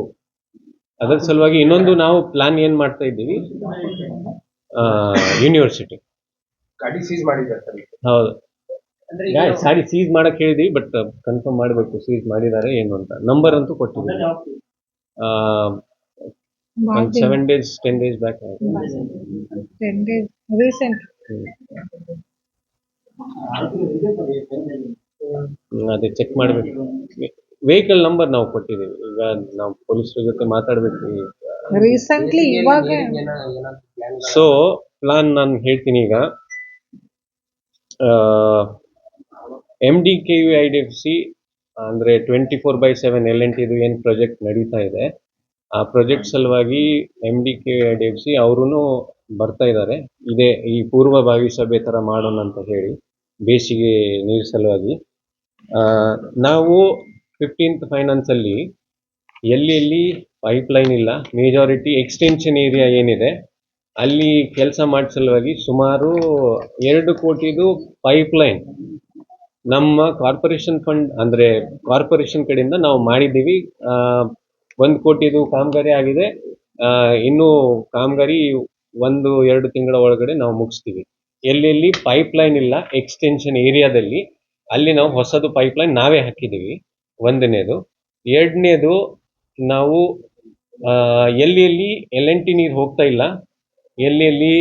ಅದರ ಸಲುವಾಗಿ ಇನ್ನೊಂದು ನಾವು ಪ್ಲಾನ್ ಏನ್ ಮಾಡ್ತಾ ಇದ್ದೀವಿ, ಯೂನಿವರ್ಸಿಟಿ ಗಾಡಿ ಸೀಸ್ ಮಾಡಿದ್ದಾರೆ ಸರ್. ಹೌದು, ಅಂದ್ರೆ ಈಗ ಸಾರಿ ಸೀಸ್ ಮಾಡಕ್ ಹೇಳಿದೀವಿ, ಬಟ್ ಕನ್ಫರ್ಮ್ ಮಾಡಬೇಕು ಸೀಸ್ ಮಾಡಿದ್ದಾರೆ ಏನು ಅಂತ. ನಂಬರ್ ಅಂತೂ ಕೊಟ್ಟಿದ್ದೀವಿ. 7 days 10 days back 10 days recent. ಅದೇ ಚೆಕ್ ಮಾಡಬೇಕು. ವೆಹಿಕಲ್ ನಂಬರ್ ನಾವು ಕೊಟ್ಟಿದ್ದೀವಿ. ಈಗ ನಾವು ಪೊಲೀಸರ ಜೊತೆ ಮಾತಾಡಬೇಕು. Recently ಇವಾಗ ಸೊ ಪ್ಲಾನ್ ನಾನು ಹೇಳ್ತೀನಿ ಈಗ. MDKUIDFC ಅಂದ್ರೆ 24/7 L&T ಇದು ಏನು ಪ್ರಾಜೆಕ್ಟ್ ನಡೀತಾ ಇದೆ, ಆ ಪ್ರಾಜೆಕ್ಟ್ ಸಲುವಾಗಿ MDKUIDFC ಅವರು ಬರ್ತಾ ಇದ್ದಾರೆ. ಇದೇ ಈ ಪೂರ್ವಭಾವಿ ಸಭೆ ತರ ಮಾಡೋಣ ಅಂತ ಹೇಳಿ ಬೇಸಿಗೆ ನೀರು ಸಲುವಾಗಿ. ನಾವು 15th ಫೈನಾನ್ಸ್ ಅಲ್ಲಿ ಎಲ್ಲಿ ಪೈಪ್ಲೈನ್ ಇಲ್ಲ, ಮೇಜಾರಿಟಿ ಎಕ್ಸ್ಟೆನ್ಷನ್ ಏರಿಯಾ ಏನಿದೆ ಅಲ್ಲಿ ಕೆಲಸ ಮಾಡೋ ಸಲುವಾಗಿ ಸುಮಾರು 2 ಕೋಟಿದು ಪೈಪ್ಲೈನ್ ನಮ್ಮ ಕಾರ್ಪೊರೇಷನ್ ಫಂಡ್ ಅಂದ್ರೆ ಕಾರ್ಪೊರೇಷನ್ ಕಡೆಯಿಂದ ನಾವು ಮಾಡಿದ್ದೀವಿ. 1 ಕೋಟಿದು ಕಾಮಗಾರಿ ಆಗಿದೆ. ಇನ್ನು ಕಾಮಗಾರಿ 1-2 ತಿಂಗಳ ಒಳಗಡೆ ನಾವು ಮುಗಿಸ್ತೀವಿ. ಎಲ್ಲೆಲ್ಲಿ ಪೈಪ್ಲೈನ್ ಇಲ್ಲ ಎಕ್ಸ್ಟೆನ್ಷನ್ ಏರಿಯಾದಲ್ಲಿ ಅಲ್ಲಿ ನಾವು ಹೊಸದು ಪೈಪ್ಲೈನ್ ನಾವೇ ಹಾಕಿದ್ದೀವಿ, 1ನೇದು. 2ನೇದು ನಾವು ಎಲ್ಲಿ L&T ನೀರು ಹೋಗ್ತಾ ಇಲ್ಲ, ಎಲ್ಲಿ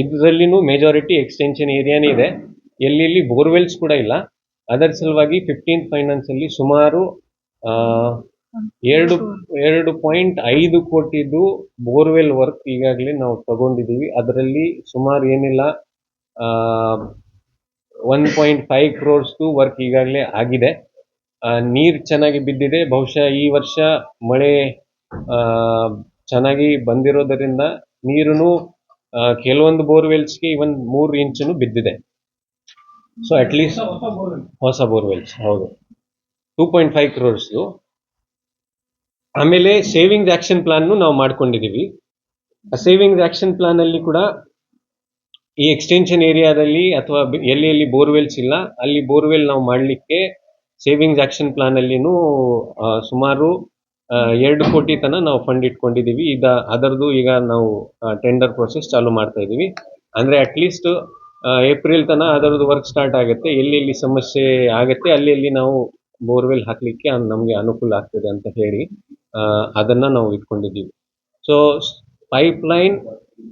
ಇದರಲ್ಲಿನೂ ಮೆಜಾರಿಟಿ ಎಕ್ಸ್ಟೆನ್ಷನ್ ಏರಿಯಾನೇ ಇದೆ, ಎಲ್ಲಿ ಬೋರ್ವೆಲ್ಸ್ ಕೂಡ ಇಲ್ಲ. ಅದರ ಸಲುವಾಗಿ 15th ಫೈನಾನ್ಸ್ ಅಲ್ಲಿ ಸುಮಾರು 2.5 ಕೋಟಿದು ಬೋರ್ವೆಲ್ ವರ್ಕ್ ಈಗಾಗಲೇ ನಾವು ತಗೊಂಡಿದ್ದೀವಿ. ಅದರಲ್ಲಿ ಸುಮಾರು ಏನಿಲ್ಲ 1.5 crores ವರ್ಕ್ ಈಗಾಗಲೇ ಆಗಿದೆ. ನೀರು ಚೆನ್ನಾಗಿ ಬಿದ್ದಿದೆ. ಬಹುಶಃ ಈ ವರ್ಷ ಮಳೆ ಚೆನ್ನಾಗಿ ಬಂದಿರೋದರಿಂದ ನೀರು ಕೆಲವೊಂದು ಬೋರ್ವೆಲ್ಸ್ಗೆ 3 ಇಂಚು ಬಿದ್ದಿದೆ. ಸೊ ಅಟ್ಲೀಸ್ಟ್ ಹೊಸ ಬೋರ್ವೆಲ್ಸ್, ಹೌದು, 2.5 crores. ಆಮೇಲೆ ಸೇವಿಂಗ್ಸ್ ಆಕ್ಷನ್ ಪ್ಲಾನ್ ನಾವು ಮಾಡ್ಕೊಂಡಿದ್ದೀವಿ. ಆ ಸೇವಿಂಗ್ಸ್ ಆಕ್ಷನ್ ಪ್ಲಾನ್ ಅಲ್ಲಿ ಕೂಡ ಈ ಎಕ್ಸ್ಟೆನ್ಷನ್ ಏರಿಯಾದಲ್ಲಿ ಅಥವಾ ಎಲ್ಲಿ ಬೋರ್ವೆಲ್ಸ್ ಇಲ್ಲ ಅಲ್ಲಿ ಬೋರ್ವೆಲ್ ನಾವು ಮಾಡಲಿಕ್ಕೆ ಸೇವಿಂಗ್ಸ್ ಆಕ್ಷನ್ ಪ್ಲಾನ್ ಅಲ್ಲಿನೂ ಸುಮಾರು 2 ಕೋಟಿ ತನಕ ನಾವು ಫಂಡ್ ಇಟ್ಕೊಂಡಿದ್ದೀವಿ. ಅದರದ್ದು ಈಗ ನಾವು ಟೆಂಡರ್ ಪ್ರೊಸೆಸ್ ಚಾಲೂ ಮಾಡ್ತಾ ಇದ್ದೀವಿ. ಅಂದ್ರೆ ಅಟ್ಲೀಸ್ಟ್ ಏಪ್ರಿಲ್ ತನಕ ಅದರದ್ದು ವರ್ಕ್ ಸ್ಟಾರ್ಟ್ ಆಗುತ್ತೆ. ಎಲ್ಲಿ ಸಮಸ್ಯೆ ಆಗುತ್ತೆ ಅಲ್ಲಿ ನಾವು ಬೋರ್ವೆಲ್ ಹಾಕ್ಲಿಕ್ಕೆ ನಮಗೆ ಅನುಕೂಲ ಆಗ್ತದೆ ಅಂತ ಹೇಳಿ ಅದನ್ನ ನಾವು ಇಟ್ಕೊಂಡಿದ್ದೀವಿ. ಸೊ ಪೈಪ್ಲೈನ್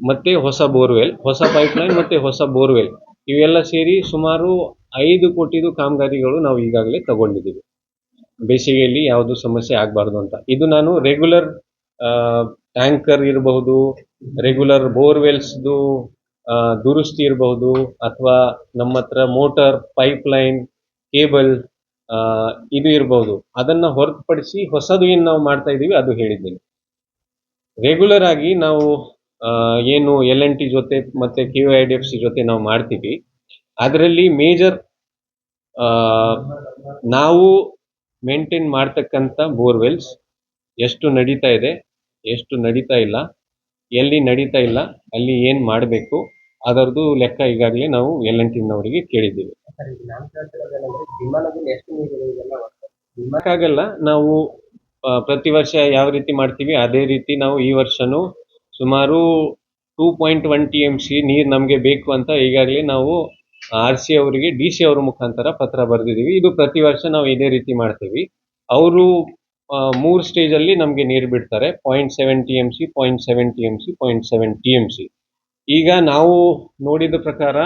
ಮತ್ತೆ ಹೊಸ ಬೋರ್ವೆಲ್, ಹೊಸ ಪೈಪ್ಲೈನ್ ಮತ್ತೆ ಹೊಸ ಬೋರ್ವೆಲ್ ಇವೆಲ್ಲ ಸೇರಿ ಸುಮಾರು 5 ಕೋಟಿದು ಕಾಮಗಾರಿಗಳು ನಾವು ಈಗಾಗಲೇ ತಗೊಂಡಿದ್ದೀವಿ. ಬೇಸಿಗೆಯಲ್ಲಿ ಯಾವುದು ಸಮಸ್ಯೆ ಆಗಬಾರ್ದು ಅಂತ. ಇದು ನಾನು ರೆಗ್ಯುಲರ್ ಟ್ಯಾಂಕರ್ ಇರಬಹುದು, ರೆಗ್ಯುಲರ್ ಬೋರ್ವೆಲ್ಸ್ದು ದುರಸ್ತಿ ಇರಬಹುದು, ಅಥವಾ ನಮ್ಮ ಹತ್ರ ಮೋಟಾರ್ ಪೈಪ್ ಲೈನ್ ಕೇಬಲ್ ಇದು ಇರಬಹುದು. ಅದನ್ನ ಹೊರತುಪಡಿಸಿ ಹೊಸದು ಏನು ನಾವು ಮಾಡ್ತಾ ಇದ್ದೀವಿ ಅದು ಹೇಳಿದ್ದೇನೆ. ರೆಗ್ಯುಲರ್ ಆಗಿ ನಾವು ಏನು LNT ಜೊತೆ ಮತ್ತೆ QIDFC ಜೊತೆ ನಾವು ಮಾಡ್ತೀವಿ, ಅದರಲ್ಲಿ ಮೇಜರ್ ನಾವು ಮೇಂಟೈನ್ ಮಾಡ್ತಕ್ಕಂಥ ಬೋರ್ವೆಲ್ಸ್ ಎಷ್ಟು ನಡೀತಾ ಇದೆ, ಎಷ್ಟು ನಡೀತಾ ಇಲ್ಲ, ಎಲ್ಲಿ ನಡೀತಾ ಇಲ್ಲ ಅಲ್ಲಿ ಏನು ಮಾಡಬೇಕು ಅದರದ್ದು ಲೆಕ್ಕ ಈಗಾಗಲೇ ನಾವು LNTನವರಿಗೆ ಕೇಳಿದ್ದೀವಿ. ಸರ್, ಈಗ ನಾನು ಕೇಳ್ತಿರೋದೇನಂದ್ರೆ ವಿಮಾನದಲ್ಲಿ ಎಷ್ಟು ನೀರಿದೆ ಇದೆಲ್ಲ ಆಗಲ್ಲ. ನಾವು ಪ್ರತಿ ವರ್ಷ ಯಾವ ರೀತಿ ಮಾಡ್ತೀವಿ ಅದೇ ರೀತಿ ನಾವು ಈ ವರ್ಷನೂ ಸುಮಾರು 2.1 TMC ನೀರು ನಮಗೆ ಬೇಕು ಅಂತ ಈಗಾಗಲೇ ನಾವು RC ಅವರಿಗೆ DC ಅವರ ಮುಖಾಂತರ ಪತ್ರ ಬರೆದಿದ್ದೀವಿ. ಇದು ಪ್ರತಿ ವರ್ಷ ನಾವು ಇದೇ ರೀತಿ ಮಾಡ್ತೀವಿ. ಅವರು 3 ಸ್ಟೇಜಲ್ಲಿ ನಮಗೆ ನೀರು ಬಿಡ್ತಾರೆ: 0.7 TMC, 0.7 TMC, 0.7 TMC. ಈಗ ನಾವು ನೋಡಿದ ಪ್ರಕಾರ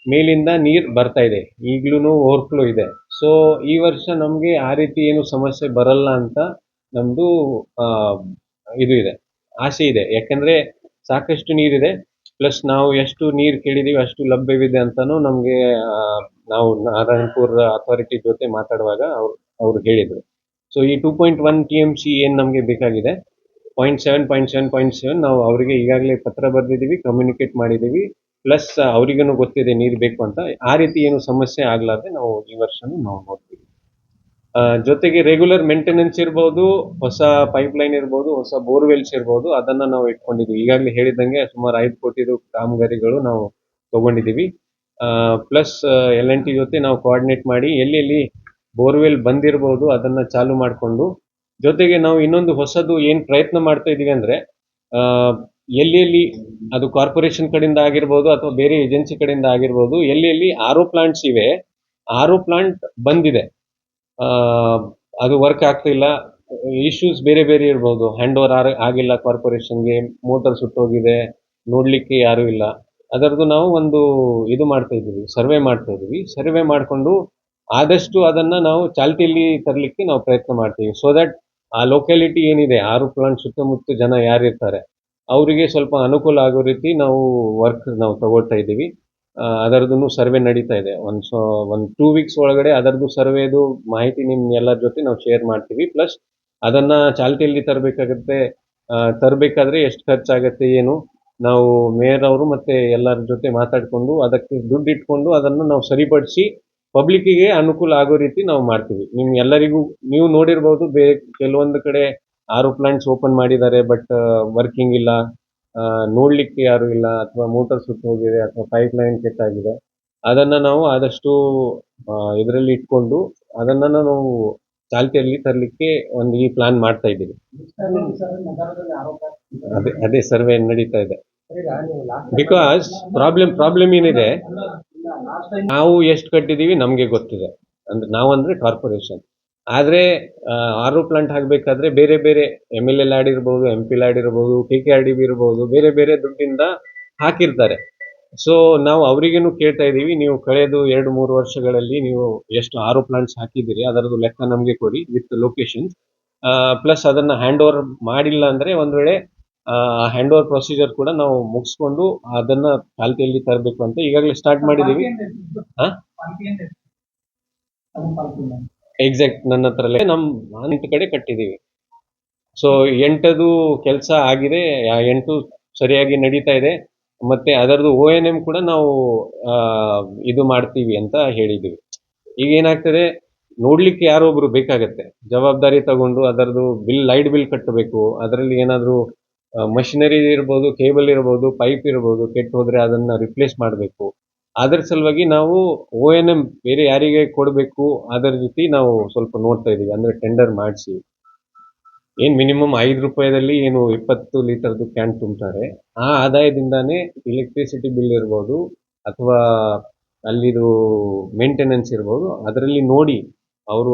ಮೇಲಿಂದ ನೀರು ಬರ್ತಾ ಇದೆ, ಈಗ್ಲೂ ಓವರ್ಫ್ಲೋ ಇದೆ. ಸೊ ಈ ವರ್ಷ ನಮಗೆ ಆ ರೀತಿ ಏನು ಸಮಸ್ಯೆ ಬರಲ್ಲ ಅಂತ ನಮ್ದು ಇದು ಇದೆ, ಆಸೆ ಇದೆ. ಯಾಕಂದ್ರೆ ಸಾಕಷ್ಟು ನೀರಿದೆ, ಪ್ಲಸ್ ನಾವು ಎಷ್ಟು ನೀರು ಕೇಳಿದೀವಿ ಅಷ್ಟು ಲಭ್ಯವಿದೆ ಅಂತಾನು ನಮಗೆ ನಾವು ನಾರಾಯಣಪುರ ಅಥಾರಿಟಿ ಜೊತೆ ಮಾತಾಡುವಾಗ ಅವ್ರು ಹೇಳಿದ್ರು. ಸೊ ಈ 2.1 TMC ಏನು ನಮಗೆ ಬೇಕಾಗಿದೆ, 0.7 ನಾವು ಅವರಿಗೆ ಈಗಾಗಲೇ ಪತ್ರ ಬರೆದಿದ್ದೀವಿ, ಕಮ್ಯುನಿಕೇಟ್ ಮಾಡಿದ್ದೀವಿ. ಪ್ಲಸ್ ಅವರಿಗೂ ಗೊತ್ತಿದೆ ನೀರು ಬೇಕು ಅಂತ. ಆ ರೀತಿ ಏನು ಸಮಸ್ಯೆ ಆಗ್ಲಾರ್ದೆ ನಾವು ಈ ವರ್ಷನೂ ನಾವು ನೋಡ್ತೀವಿ. ಜೊತೆಗೆ ರೆಗ್ಯುಲರ್ ಮೇಂಟೆನೆನ್ಸ್ ಇರ್ಬೋದು, ಹೊಸ ಪೈಪ್ ಲೈನ್ ಇರ್ಬೋದು, ಹೊಸ ಬೋರ್ವೆಲ್ಸ್ ಇರ್ಬೋದು, ಅದನ್ನ ನಾವು ಇಟ್ಕೊಂಡಿದ್ದೀವಿ. ಈಗಾಗಲೇ ಹೇಳಿದಂಗೆ ಸುಮಾರು 5 ಕೋಟಿದು ಕಾಮಗಾರಿಗಳು ನಾವು ತಗೊಂಡಿದ್ದೀವಿ. ಪ್ಲಸ್ LNT ಜೊತೆ ನಾವು ಕೋಆರ್ಡಿನೇಟ್ ಮಾಡಿ ಎಲ್ಲೆಲ್ಲಿ ಬೋರ್ವೆಲ್ ಬಂದಿರ್ಬೋದು ಅದನ್ನ ಚಾಲು ಮಾಡಿಕೊಂಡು, ಜೊತೆಗೆ ನಾವು ಇನ್ನೊಂದು ಹೊಸದು ಏನು ಪ್ರಯತ್ನ ಮಾಡ್ತಾ ಇದೀವಿ ಅಂದ್ರೆ, ಎಲ್ಲೆಲ್ಲಿ ಅದು ಕಾರ್ಪೊರೇಷನ್ ಕಡೆಯಿಂದ ಆಗಿರ್ಬೋದು ಅಥವಾ ಬೇರೆ ಏಜೆನ್ಸಿ ಕಡೆಯಿಂದ ಆಗಿರ್ಬೋದು, ಎಲ್ಲೆಲ್ಲಿ RO ಪ್ಲಾಂಟ್ಸ್ ಇವೆ, RO ಪ್ಲಾಂಟ್ ಬಂದಿದೆ, ಅದು ವರ್ಕ್ ಆಗ್ತಿಲ್ಲ, ಇಶ್ಯೂಸ್ ಬೇರೆ ಬೇರೆ ಇರ್ಬೋದು, ಹ್ಯಾಂಡ್ ಓವರ್ ಆಗಿಲ್ಲ ಕಾರ್ಪೊರೇಷನ್ಗೆ, ಮೋಟರ್ ಸುಟ್ಟೋಗಿದೆ, ನೋಡ್ಲಿಕ್ಕೆ ಯಾರು ಇಲ್ಲ, ಅದರದ್ದು ನಾವು ಒಂದು ಇದು ಮಾಡ್ತಾ ಇದ್ದೀವಿ, ಸರ್ವೆ ಮಾಡ್ತಾ ಇದ್ದೀವಿ. ಸರ್ವೆ ಮಾಡಿಕೊಂಡು ಆದಷ್ಟು ಅದನ್ನ ನಾವು ಚಾಲ್ತಿಯಲ್ಲಿ ತರಲಿಕ್ಕೆ ನಾವು ಪ್ರಯತ್ನ ಮಾಡ್ತೀವಿ. ಸೊ ದಟ್ ಆ ಲೊಕ್ಯಾಲಿಟಿ ಏನಿದೆ, RO ಪ್ಲಾಂಟ್ ಸುತ್ತಮುತ್ತ ಜನ ಯಾರಿರ್ತಾರೆ ಅವರಿಗೆ ಸ್ವಲ್ಪ ಅನುಕೂಲ ಆಗೋ ರೀತಿ ನಾವು ವರ್ಕ್ ನಾವು ತಗೊಳ್ತಾ ಇದ್ದೀವಿ. ಅದರದ್ದು ಸರ್ವೆ ನಡೀತಾ ಇದೆ. ಒಂದು 2 weeks ಒಳಗಡೆ ಅದರದ್ದು ಸರ್ವೆದು ಮಾಹಿತಿ ನಿಮ್ಮ ಎಲ್ಲರ ಜೊತೆ ನಾವು ಶೇರ್ ಮಾಡ್ತೀವಿ. ಪ್ಲಸ್ ಅದನ್ನ ಚಾಲ್ತಿಯಲ್ಲಿ ತರಬೇಕಾದ್ರೆ ಎಷ್ಟು ಖರ್ಚಾಗತ್ತೆ ಏನು, ನಾವು ಮೇಯರ್ ಅವರು ಮತ್ತೆ ಎಲ್ಲರ ಜೊತೆ ಮಾತಾಡಿಕೊಂಡು ಅದಕ್ಕೆ ದುಡ್ಡು ಇಟ್ಕೊಂಡು ಅದನ್ನು ನಾವು ಸರಿಪಡಿಸಿ ಪಬ್ಲಿಕ್ಕಿಗೆ ಅನುಕೂಲ ಆಗೋ ರೀತಿ ನಾವು ಮಾಡ್ತೀವಿ. ಎಲ್ಲರಿಗೂ ನೀವು ನೋಡಿರ್ಬೋದು, ಕೆಲವೊಂದು ಕಡೆ RO ಪ್ಲಾಂಟ್ಸ್ ಓಪನ್ ಮಾಡಿದ್ದಾರೆ, ಬಟ್ ವರ್ಕಿಂಗ್ ಇಲ್ಲ, ನೋಡ್ಲಿಕ್ಕೆ ಯಾರು ಇಲ್ಲ, ಅಥವಾ ಮೋಟರ್ ಸುಟ್ಟು ಹೋಗಿದೆ, ಅಥವಾ ಪೈಪ್ ಲೈನ್ ಕೆಟ್ಟಾಗಿದೆ. ಅದನ್ನ ನಾವು ಆದಷ್ಟು ಇದರಲ್ಲಿ ಇಟ್ಕೊಂಡು ಅದನ್ನ ನಾವು ಚಾಲ್ತಿಯಲ್ಲಿ ತರಲಿಕ್ಕೆ ಒಂದು ಈ ಪ್ಲಾನ್ ಮಾಡ್ತಾ ಇದ್ದೀವಿ. ಅದೇ ಸರ್ವೆ ನಡೀತಾ ಇದೆ. ಬಿಕಾಸ್ ಪ್ರಾಬ್ಲಮ್ ಏನಿದೆ, ನಾವು ಎಷ್ಟು ಕಟ್ಟಿದೀವಿ ನಮಗೆ ಗೊತ್ತಿದೆ, ಅಂದ್ರೆ ನಾವಂದ್ರೆ ಕಾರ್ಪೊರೇಷನ್. ಆದ್ರೆ RO ಪ್ಲಾಂಟ್ ಹಾಕ್ಬೇಕಾದ್ರೆ ಬೇರೆ ಬೇರೆ MLA ಲ್ಯಾಡ್ ಇರ್ಬೋದು, MP ಲ್ಯಾಡ್ ಇರ್ಬೋದು, KKRDB ಇರ್ಬೋದು, ಬೇರೆ ಬೇರೆ ದುಡ್ಡಿಂದ ಹಾಕಿರ್ತಾರೆ. ಸೊ ನಾವು ಅವರಿಗೇನು ಕೇಳ್ತಾ ಇದೀವಿ, ನೀವು ಕಳೆದು 2-3 ವರ್ಷಗಳಲ್ಲಿ ನೀವು ಎಷ್ಟು RO ಪ್ಲಾಂಟ್ಸ್ ಹಾಕಿದ್ದೀರಿ ಅದರದ್ದು ಲೆಕ್ಕ ನಮಗೆ ಕೊಡಿ ವಿತ್ ಲೊಕೇಶನ್. ಪ್ಲಸ್ ಅದನ್ನ ಹ್ಯಾಂಡ್ ಓವರ್ ಮಾಡಿಲ್ಲ ಅಂದ್ರೆ ಒಂದ್ ವೇಳೆ ಹ್ಯಾಂಡ್ ಓವರ್ ಪ್ರೊಸೀಜರ್ ಕೂಡ ನಾವು ಮುಗಿಸ್ಕೊಂಡು ಅದನ್ನ ಚಾಲ್ತಿಯಲ್ಲಿ ತರಬೇಕು ಅಂತ ಈಗಾಗಲೇ ಸ್ಟಾರ್ಟ್ ಮಾಡಿದೀವಿ. ಎಕ್ಸಾಕ್ಟ್ ನನ್ನ ಹತ್ರ ನಾನು 8 ಕಡೆ ಕಟ್ಟಿದೀವಿ. ಸೊ 8ದು ಕೆಲಸ ಆಗಿದೆ, 8 ಸರಿಯಾಗಿ ನಡೀತಾ ಇದೆ. ಮತ್ತೆ ಅದರದ್ದು ONM ಕೂಡ ನಾವು ಇದು ಮಾಡ್ತೀವಿ ಅಂತ ಹೇಳಿದ್ದೀವಿ. ಈಗ ಏನಾಗ್ತದೆ, ನೋಡ್ಲಿಕ್ಕೆ ಯಾರೋ ಒಬ್ರು ಬೇಕಾಗತ್ತೆ, ಜವಾಬ್ದಾರಿ ತಗೊಂಡು ಅದರದ್ದು ಲೈಟ್ ಬಿಲ್ ಕಟ್ಟಬೇಕು. ಅದರಲ್ಲಿ ಏನಾದರೂ ಮಷಿನರಿ ಇರ್ಬೋದು, ಕೇಬಲ್ ಇರ್ಬೋದು, ಪೈಪ್ ಇರ್ಬೋದು ಕೆಟ್ಟು ಹೋದ್ರೆ ಅದನ್ನ ರಿಪ್ಲೇಸ್ ಮಾಡಬೇಕು. ಅದರ ಸಲುವಾಗಿ ನಾವು ONM ಬೇರೆ ಯಾರಿಗೆ ಕೊಡಬೇಕು ಅದರ ರೀತಿ ನಾವು ಸ್ವಲ್ಪ ನೋಡ್ತಾ ಇದೀವಿ. ಅಂದ್ರೆ ಟೆಂಡರ್ ಮಾಡಿಸಿ, ಏನ್ ಮಿನಿಮಮ್ 5 ರೂಪಾಯಿದಲ್ಲಿ ಏನು 20 ಲೀಟರ್ದು ಕ್ಯಾನ್ ತುಂಬ್ತಾರೆ, ಆ ಆದಾಯದಿಂದಾನೇ ಎಲೆಕ್ಟ್ರಿಸಿಟಿ ಬಿಲ್ ಇರ್ಬೋದು ಅಥವಾ ಅಲ್ಲಿದು ಮೇಂಟೆನೆನ್ಸ್ ಇರ್ಬೋದು, ಅದರಲ್ಲಿ ನೋಡಿ ಅವರು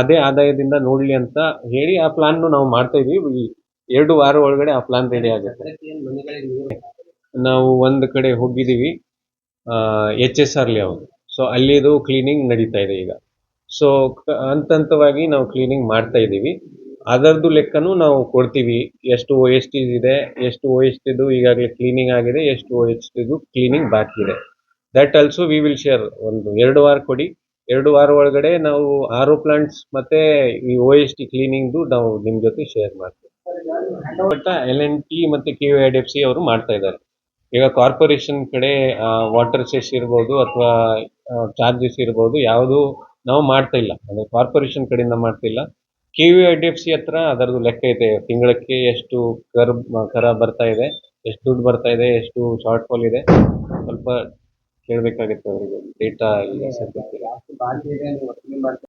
ಅದೇ ಆದಾಯದಿಂದ ನೋಡ್ಲಿ ಅಂತ ಹೇಳಿ ಆ ಪ್ಲಾನ್ ನಾವು ಮಾಡ್ತಾ ಇದೀವಿ. 2 ವಾರ ಒಳಗಡೆ ಆ ಪ್ಲಾನ್ ರೆಡಿ ಆಗುತ್ತೆ. ನಾವು ಒಂದು ಕಡೆ ಹೋಗಿದ್ದೀವಿ, HSR ಲೇಔಟ್. ಸೊ ಅಲ್ಲಿದು ಕ್ಲೀನಿಂಗ್ ನಡೀತಾ ಇದೆ ಈಗ. ಸೊ ಹಂತ ಹಂತವಾಗಿ ನಾವು ಕ್ಲೀನಿಂಗ್ ಮಾಡ್ತಾ ಇದ್ದೀವಿ. ಅದರದ್ದು ಲೆಕ್ಕನೂ ನಾವು ಕೊಡ್ತೀವಿ. ಎಷ್ಟು ಒ ಎಸ್ ಟಿ ಇದೆ, ಎಷ್ಟು ಒ ಎಸ್ ಟಿದು ಈಗಾಗಲೇ ಕ್ಲೀನಿಂಗ್ ಆಗಿದೆ, ಎಷ್ಟು ಒ ಎಸ್ ಟಿದು ಕ್ಲೀನಿಂಗ್ ಬಾಕಿ ಇದೆ. That also we will share. ಒಂದು 2 ವಾರ ಕೊಡಿ. 2 ವಾರ ಒಳಗಡೆ ನಾವು ಆರ್ ಒ ಪ್ಲಾಂಟ್ಸ್ ಮತ್ತೆ ಈ ಒ ಎಸ್ ಟಿ ಕ್ಲೀನಿಂಗ್ದು ನಾವು ನಿಮ್ಮ ಜೊತೆ ಶೇರ್ ಮಾಡ್ತೀವಿ. ಬಟ್ L&T ಮತ್ತೆ KOIDFC ಅವರು ಮಾಡ್ತಾ ಇದ್ದಾರೆ. ಈಗ ಕಾರ್ಪೊರೇಷನ್ ಕಡೆ ವಾಟರ್ ಸೆಸ್ ಇರ್ಬೋದು ಅಥವಾ ಚಾರ್ಜಸ್ ಇರ್ಬೋದು, ಯಾವುದು ನಾವು ಮಾಡ್ತಾ ಇಲ್ಲ. ಅಂದರೆ ಕಾರ್ಪೊರೇಷನ್ ಕಡೆಯಿಂದ ಮಾಡ್ತಿಲ್ಲ. KOIDFC ಹತ್ರ ಅದರದ್ದು ಲೆಕ್ಕ ಇದೆ. ತಿಂಗಳಕ್ಕೆ ಎಷ್ಟು ಕರ ಬರ್ತಾ ಇದೆ, ಎಷ್ಟು ದುಡ್ಡು ಬರ್ತಾ ಇದೆ, ಎಷ್ಟು ಶಾರ್ಟ್ ಫಾಲ್ ಇದೆ, ಸ್ವಲ್ಪ ಕೇಳಬೇಕಾಗುತ್ತೆ ಅವರಿಗೆ ಡೇಟಾ. ಜಾಸ್ತಿ ಬಾಕಿ ಇದೆ, ನೀವು ವಸೂಲಿ ಮಾಡ್ತಾ